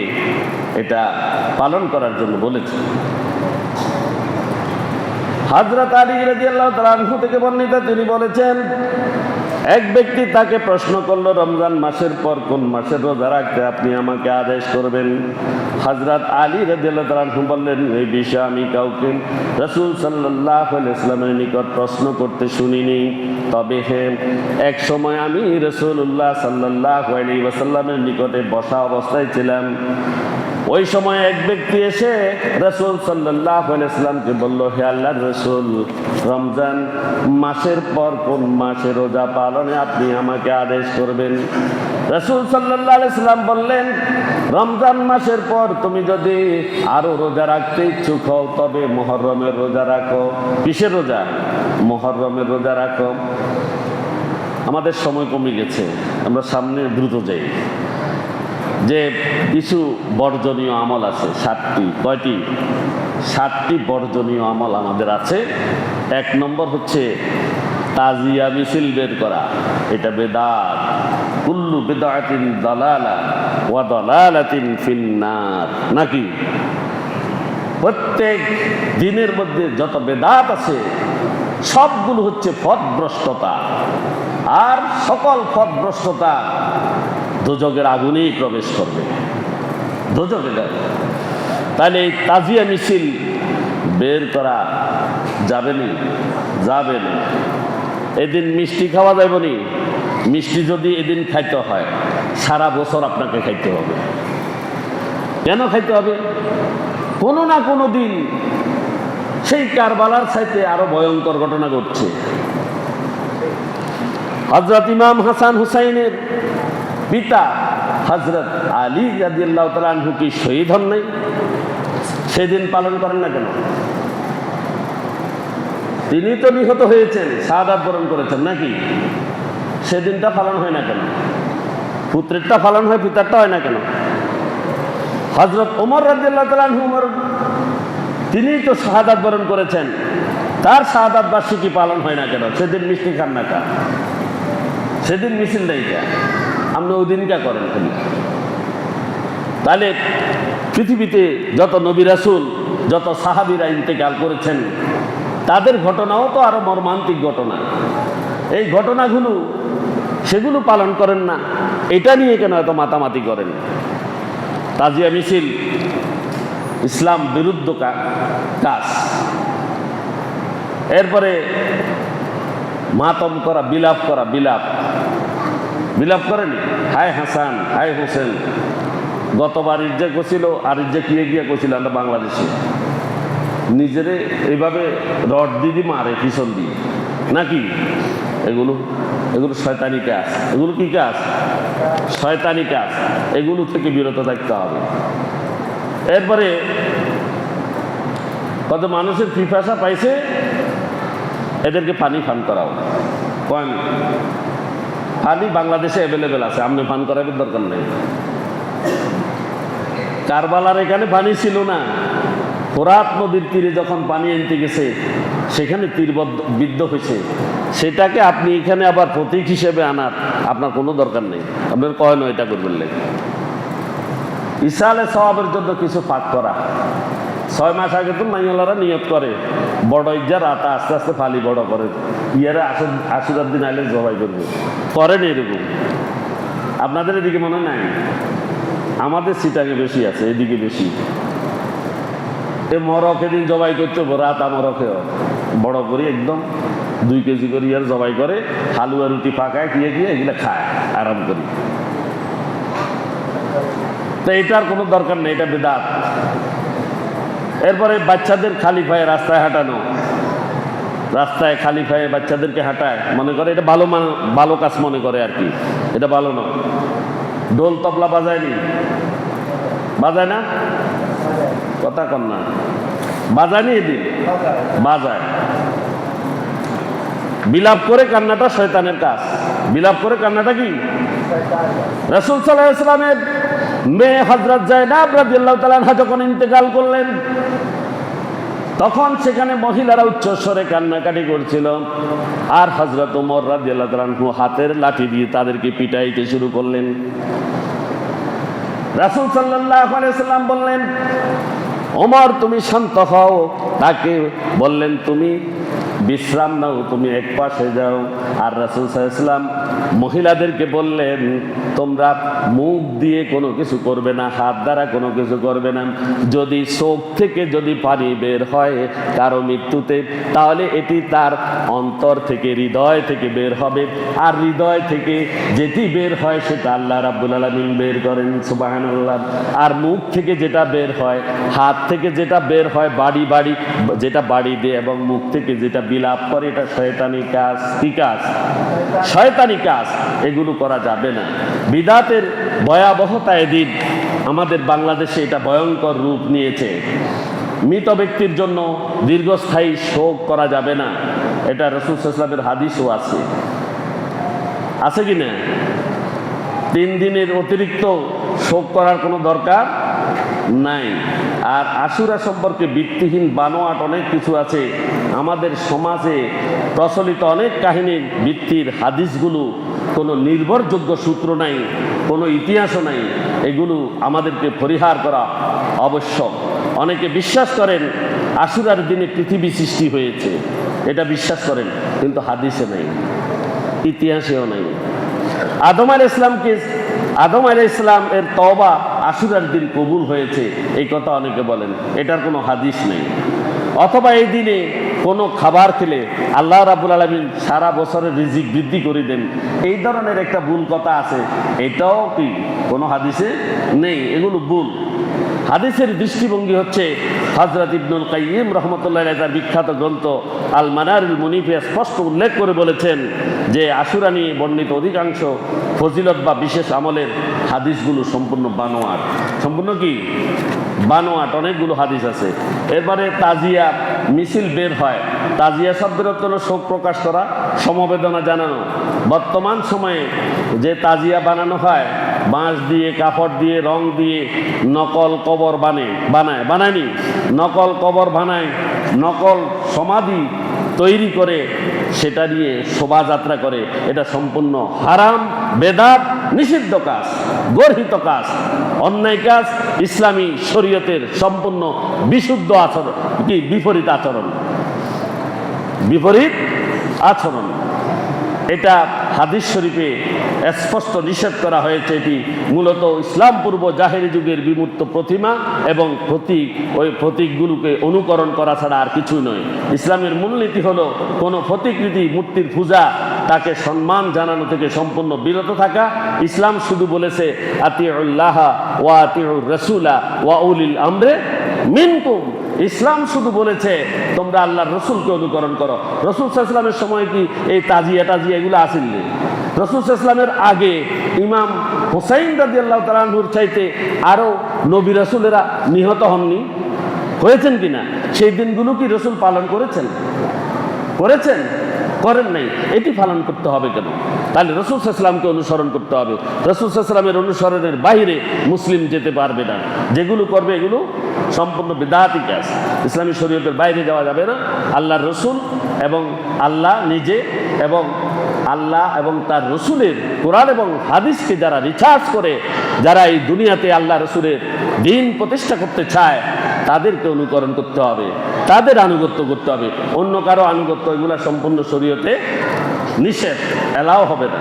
এটা পালন করার জন্য বলেছেন। হযরত আলী রাদিয়াল্লাহু তাআলা আনহু থেকে বর্ণিত, তিনি বলেছেন এক ব্যক্তি তাকে প্রশ্ন করলো, রমজান মাসের পর কোন মাসের রোজা রাখতে আপনি আমাকে আদেশ করবেন? হযরত আলী রাদিয়াল্লাহু তাআলা আনহু বললেন, এই বিষয়ে আমি কাউকে রাসূল সাল্লাল্লাহু আলাইহি ওয়াসাল্লামের নিকট প্রশ্ন করতে শুনিনি। তবে হ্যাঁ, এক সময় আমি রাসূলুল্লাহ সাল্লাল্লাহু আলাইহি ওয়াসাল্লামের নিকটে বসা অবস্থায় ছিলাম। ওই সময় এক ব্যক্তি এসে রাসূল সাল্লাল্লাহু আলাইহি ওয়াসাল্লামকে বলল, হে আল্লাহর রাসূল, রমজান মাসের পর কোন মাসে রোজা পালনে আপনি আমাকে আদেশ করবেন? রাসূল সাল্লাল্লাহু আলাইহি ওয়াসাল্লাম বললেন, রমজান মাসের পর তুমি যদি আরো রোজা রাখতে ইচ্ছুক হও তবে মুহররমের রোজা রাখো। কিসের রোজা? মুহররমের রোজা রাখো। আমাদের সময় কমে গেছে, আমরা সামনে দ্রুত যাই। যে কিছু বর্জনীয় আমল আছে 7টি। কয়টি? 7টি বর্জনীয় আমল আমাদের আছে। 1 নম্বর হচ্ছে তাজিয়া মিছিল বের করা, এটা বেদাত। কুল্লু বিদআতিন দালালা ওয়া দালালাতিন ফিন্নার। নাকি প্রত্যেক দিনের মধ্যে যত বেদাত আছে সবগুলো হচ্ছে পথভ্রষ্টতা, আর সকল পথভ্রষ্টতা দোজখের আগুনেই প্রবেশ করবে, দোজখে যাবে। তাহলে এই তাজিয়া মিছিল বের করা যাবে না, যাবে না। এদিন মিষ্টি খাওয়া যাবে না। মিষ্টি যদি এদিন খাইতে হয়, সারা বছর আপনাকে খাইতে হবে। কেন খাইতে হবে? কোনো না কোনো দিন সেই কারবালার চাইতে আরো ভয়ঙ্কর ঘটনা ঘটছে। হযরত ইমাম হাসান হুসাইনের পিতা হযরত আলী রাদিয়াল্লাহু তাআলা আনহু কি শহীদ হন নাই? সেদিন পালন করেন না কেন? তিনি তো নিহত হয়েছেন, শাহাদাত বরণ করেছেন, নাকি? সেদিনটা পালন হয় না কেন? পুত্রেরটা পালন হয়, পিতারটা হয় না কেন? হযরত ওমর রাদিয়াল্লাহু তাআলা আনহু, তিনি তো শাহাদাত বরণ করেছেন, তার শাহাদাত বার্ষিকী পালন হয় না কেন? সেদিন মিষ্টি খান না কা, সেদিন মিছিল নেই কা, আপনি ওই দিন কা করেন খালি? তাহলে পৃথিবীতে যত নবী রাসূল, যত সাহাবীরা ইন্তেকাল করেছেন, তাদের ঘটনাও তো আরো মর্মান্তিক ঘটনা। এই ঘটনাগুলো সেগুলো পালন করেন না, এটা নিয়ে কেন এত মাতামাতি করেন? তাজিয়া মিছিল ইসলাম বিরুদ্ধ কাজ। এরপরে মাতম করা, বিলাপ করা, বিলাপ করেনি? হায় হাসান, হায় হোসেন। গতবার ইজ্জা করছিল, আর ইজ্জা গিয়ে করছিল আমরা বাংলাদেশে নিজেরে এইভাবে রড দিদি মারে পিছন দিয়ে নাকি? এগুলো শয়তানি কাজ। এগুলো কি কাজ? শয়তানি কাজ। এগুলো থেকে বিরত থাকতে হবে। এরপরে কত মানুষের পিপাসা পাইছে, এদেরকে পানি পান করাও। পানি বাংলাদেশে অ্যাভেলেবেল আছে, আপনি পান করাবের দরকার নেই। কারবালার এখানে পানি ছিল না, ফোরাত নদীর তীরে যখন পানি আনতে গেছে সেখানে তীরবিদ্ধ হয়েছে, সেটাকে আপনি এখানে আবার প্রতীক হিসেবে আনার আপনার কোনো দরকার নেই। আপনার কয় নয় এটা করবেন লেগে ইসালে সওয়াবের জন্য কিছু পাক করা। 6 মাস আগে তো মাইয়ালারা নিয়ত করে বড় ইজ্জা রাতা আস্তে আস্তে ফালি বড় করে, ইয়ারে আশুরার দিন আইলে জবাই করবে, করেন এরকম। আপনাদের এদিকে মনে নাই? আমাদের সিটাকে বেশি আছে, এদিকে বেশি। এ মরক এদিন জবাই করতে রাতা মরকেও বড় করে একদম 2 কেজি করে ইয়ার জবাই করে, হালুয়া রুটি পাকায় গিয়ে এগুলো খায় আরাম করি। তো এটার কোনো দরকার নেই, এটা বিদআত। এরপরে বাচ্চাদের খালি পায়ে রাস্তায় হাঁটানো, রাস্তায় খালি পায়ে বাচ্চাদেরকে হাঁটায়, মনে করে এটা ভালো কাজ মনে করে আর কি। এটা ভালো নয়। ঢোল তবলা বাজায়নি? বাজায় না? কথা কন না, বাজায়নি? এদিন বাজায়। বিলাপ করে কান্নাটা শয়তানের কাজ। বিলাপ করে কান্নাটা কি? রাসূল সাল্লাল্লাহু আলাইহি ওয়াসাল্লামের মেয়ে হযরত যায়েনাব রাদিয়াল্লাহু তাআলা আনহা যখন ইন্তেকাল করলেন, তখন সেখানে মহিলারা উচ্চস্বরে কান্নাকাটি করছিল, আর হযরত ওমর রাদিয়াল্লাহু তাআলা আনহু হাতের লাঠি দিয়ে তাদেরকে পিটাইতে শুরু করলেন। রাসূল সাল্লাল্লাহু আলাইহি ওয়াসাল্লাম বললেন, ওমর তুমি শান্ত হও। তাকে বললেন তুমি বিশ্রাম নাও, তুমি এক পাশে যাও। আর রাসূল সাল্লাল্লাহু আলাইহি ওয়াসাল্লাম মহিলাদেরকে বললেন, তোমরা মুখ দিয়ে কোনো কিছু করবে না, হাত দ্বারা কোনো কিছু করবে না। যদি চোখ থেকে যদি পানি বের হয় কারো মৃত্যুতে, তাহলে এটি তার অন্তর থেকে, হৃদয় থেকে বের হবে। আর হৃদয় থেকে যেটি বের হয় সেটা আল্লাহ রাব্বুল আলামিন বের করেন, সুবহানাল্লাহ। আর মুখ থেকে যেটা বের হয়, হাত থেকে যেটা বের হয় যেটা বাড়ি দিয়ে, এবং মুখ থেকে যেটা বিলাপ করে, এটা শয়তানি কাজ। কি কাজ? শয়তানি কাজ। এগুলো করা যাবে না। বিদআতের ভয়াবহতা এদিন আমাদের বাংলাদেশে এটা ভয়ঙ্কর রূপ নিয়েছে। মৃত ব্যক্তির জন্য দীর্ঘস্থায়ী শোক করা যাবে না, এটা রাসূল সাল্লাল্লাহু আলাইহি ওয়াসাল্লামের হাদিসও আছে কি না? 3 দিনের অতিরিক্ত শোক করার কোনো দরকার নাই। আর আশুরা সম্পর্কে ভিত্তিহীন বানোয়াট অনেক কিছু আছে। আমাদের সমাজে প্রচলিত অনেক কাহিনীর ভিত্তির হাদিসগুলো কোনো নির্ভরযোগ্য সূত্র নাই, কোনো ইতিহাসও নাই। এগুলো আমাদেরকে পরিহার করা আবশ্যক। অনেকে বিশ্বাস করেন আশুরার দিনে পৃথিবী সৃষ্টি হয়েছে, এটা বিশ্বাস করেন, কিন্তু হাদিসে নেই, ইতিহাসেও নেই। আদম আলাইহিস সালাম এর তওবা আশুরার দিন কবুল হয়েছে, এই কথা অনেকে বলেন, এটার কোনো হাদিস নেই। অথবা এই দিনে কোনো খাবার খেলে আল্লাহ রাব্বুল আলামিন সারা বছরের রিজিক বৃদ্ধি করে দেন, এই ধরনের একটা ভুল কথা আছে, এটাও কি কোনো হাদিসে নেই। এগুলো ভুল। হাদিসের দৃষ্টিভঙ্গি হচ্ছে হযরত ইবনুল কাইয়িম রাহমাতুল্লাহি আলাইহি তার বিখ্যাত গ্রন্থ আল মানারুল মুনিফে স্পষ্ট উল্লেখ করে বলেছেন যে আশুরা নিয়ে বর্ণিত অধিকাংশ ফজিলত বা বিশেষ আমলের হাদিসগুলো সম্পূর্ণ বানোয়াট। সম্পূর্ণ কি? বানোয়াট। অনেকগুলো হাদিস আছে। এরপরে তাজিয়া মিছিল বের হয়, তাজিয়া শব্দের অর্থ হলো শোক প্রকাশ করা, সমবেদনা জানানো। বর্তমান সময়ে যে তাজিয়া বানানো হয়, বাঁশ দিয়ে, কাপড় দিয়ে, রং দিয়ে নকল কবর বানায়নি, নকল কবর বানায়, নকল সমাধি তৈরি করে সেটা নিয়ে শোভাযাত্রা করে, এটা সম্পূর্ণ হারাম, বেদাত, নিষিদ্ধ কাজ, গর্হিত কাজ, অন্যায় কাজ, ইসলামী শরীয়তের সম্পূর্ণ বিশুদ্ধ আচরণ, কি বিপরীত আচরণ, বিপরীত আচরণ। এটা হাদিস শরীফে স্পষ্ট নিষেধ করা হয়েছে। এটি মূলত ইসলাম পূর্ব জাহেরি যুগের বিমূর্ত প্রতিমা এবং প্রতীক, ওই প্রতীকগুলোকে অনুকরণ করা ছাড়া আর কিছুই নয়। ইসলামের মূলনীতি হলো কোনো প্রতিকৃতি মূর্তির পূজা, তাকে সম্মান জানানো থেকে সম্পূর্ণ বিরত থাকা। ইসলাম শুধু বলেছে আতিউল্লাহ ওয়া আতিউর রাসূলা ওয়া উলিল আমরে মিনকুম। ইসলাম শুধু বলেছে তোমরা আল্লাহর রসুলকে অনুকরণ করো। রসুল সাল্লাল্লাহু আলাইহি ওয়াসাল্লামের সময় কি এই তাজিয়া এগুলো আসেন? রসুল সাল্লাল্লাহু আলাইহি ওয়াসাল্লামের আগে ইমাম হুসাইন রাদিয়াল্লাহু তাআলা আনহুর চাইতে আরো নবী রাসূলেরা নিহত হননি? হয়েছেন কিনা? সেই দিনগুলো কি রসুল পালন করেছেন? করেন নাই। এটি পালন করতে হবে কেন? তাহলে রসুল সাল্লাল্লাহু আলাইহি ওয়াসাল্লামকে অনুসরণ করতে হবে। রসুল সাল্লাল্লাহু আলাইহি ওয়াসাল্লামের অনুসরণের বাইরে মুসলিম যেতে পারবে না। যেগুলো করবে এগুলো সম্পূর্ণ বিদআতি কাজ, ইসলামী শরীয়তের বাইরে যাওয়া যাবে না। আল্লাহর রসুল এবং আল্লাহ নিজে এবং আল্লাহ এবং তার রসুলের কোরআন এবং হাদিসকে যারা রিসার্চ করে, যারা এই দুনিয়াতে আল্লাহ রসুলের দিন প্রতিষ্ঠা করতে চায়, তাদেরকে অনুকরণ করতে হবে, তাদের আনুগত্য করতে হবে। অন্য কারো আনুগত্য এগুলা সম্পূর্ণ শরীয়তে নিষেধ, এলাও হবে না।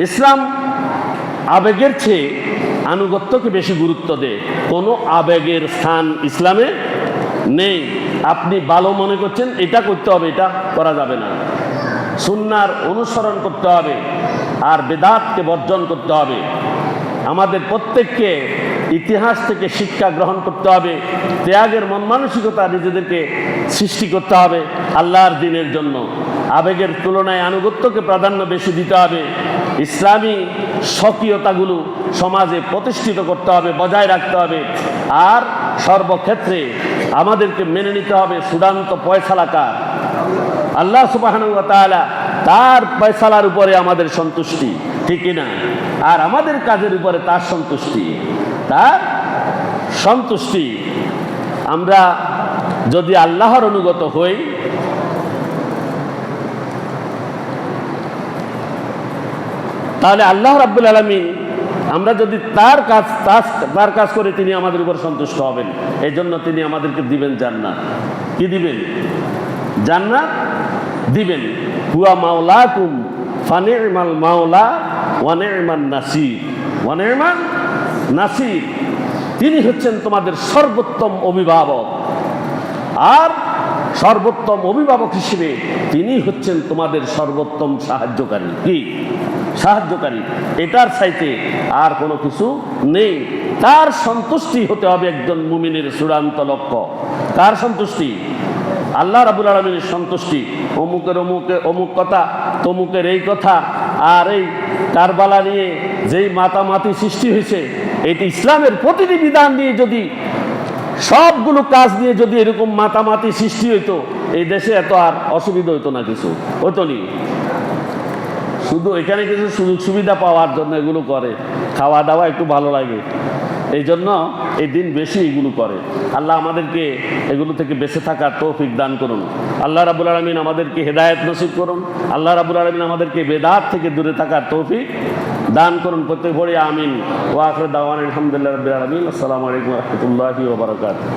ইসলাম আবেগের চেয়ে আনুগত্যকে বেশি গুরুত্ব দেয়। কোনো আবেগের স্থান ইসলামে নেই। আপনি ভালো মনে করছেন এটা করতে হবে, এটা করা যাবে না। সুন্নাহর অনুসরণ করতে হবে আর বেদাতকে বর্জন করতে হবে। আমাদের প্রত্যেককে ইতিহাস থেকে শিক্ষা গ্রহণ করতে হবে। ত্যাগের মন মানসিকতা নিজেদেরকে সৃষ্টি করতে হবে আল্লাহর দ্বীনের জন্য। আবেগের তুলনায় আনুগত্যকে প্রাধান্য বেশি দিতে হবে। ইসলামী স্বকীয়তাগুলো সমাজে প্রতিষ্ঠিত করতে হবে, বজায় রাখতে হবে। আর সর্বক্ষেত্রে আমাদেরকে মেনে নিতে হবে চূড়ান্ত ফয়সালা কার? আল্লাহ সুবহানাহু ওয়া তাআলা। তার ফয়সালার উপরে আমাদের সন্তুষ্টি, ঠিক না? আর আমাদের কাজের উপরে তার সন্তুষ্টি, তার সন্তুষ্টি। আমরা যদি আল্লাহর অনুগত হই, তাহলে আল্লাহ রাব্বুল আলামিন, আমরা যদি তার কাজ করে তিনি আমাদের উপর সন্তুষ্ট হবেন। এই জন্য তিনি আমাদেরকে দিবেন জান্নাত। কি দিবেন? জান্নাত দিবেন। হুয়া মাওলাকুম ফানি'মাল মাওলা ওয়া নি'মান নাসির, ওয়া নি'মান নাসির। তিনি হচ্ছেন তোমাদের সর্বোত্তম অভিভাবক, আর সর্বোত্তম অভিভাবক হিসেবে তিনি হচ্ছেন তোমাদের সর্বোত্তম সাহায্যকারী। কি সাহায্যকারী? এটার চাইতে আর কোনো কিছু নেই। তার সন্তুষ্টি হতে হবে একজন মুমিনের চূড়ান্ত লক্ষ্য। কার সন্তুষ্টি? আল্লাহ রাব্বুল আলামিনের সন্তুষ্টি। অমুক কথা, তমুকের এই কথা, আর এই কারবালা নিয়ে যেই মাতামাতি সৃষ্টি হয়েছে, এটি ইসলামের প্রতিটি বিধান নিয়ে যদি, সবগুলো কাজ নিয়ে যদি এরকম মাতামাতি সৃষ্টি হইতো, এই দেশে এত আর অসুবিধা হইতো না, কিছু হইতো নি। শুধু এখানে কিছু সুযোগ সুবিধা পাওয়ার জন্য এগুলো করে, খাওয়া দাওয়া একটু ভালো লাগে, এই জন্য এই দিন বেশি এগুলো করে। আল্লাহ আমাদেরকে এগুলো থেকে বেঁচে থাকার তৌফিক দান করুন। আল্লাহ রাব্বুল আলামিন আমাদেরকে হেদায়েত নসিব করুন। আল্লাহ রাব্বুল আলামিন আমাদেরকে বেদাত থেকে দূরে থাকার তৌফিক দান করুন। প্রত্যেক ভরে আমিন। ওয়া আখিরু দাওয়ানা আলহামদুলিল্লাহি রাব্বিল আলামিন। আসসালামু আলাইকুম ওয়া রাহমাতুল্লাহি ওয়া বারাকাতুহু।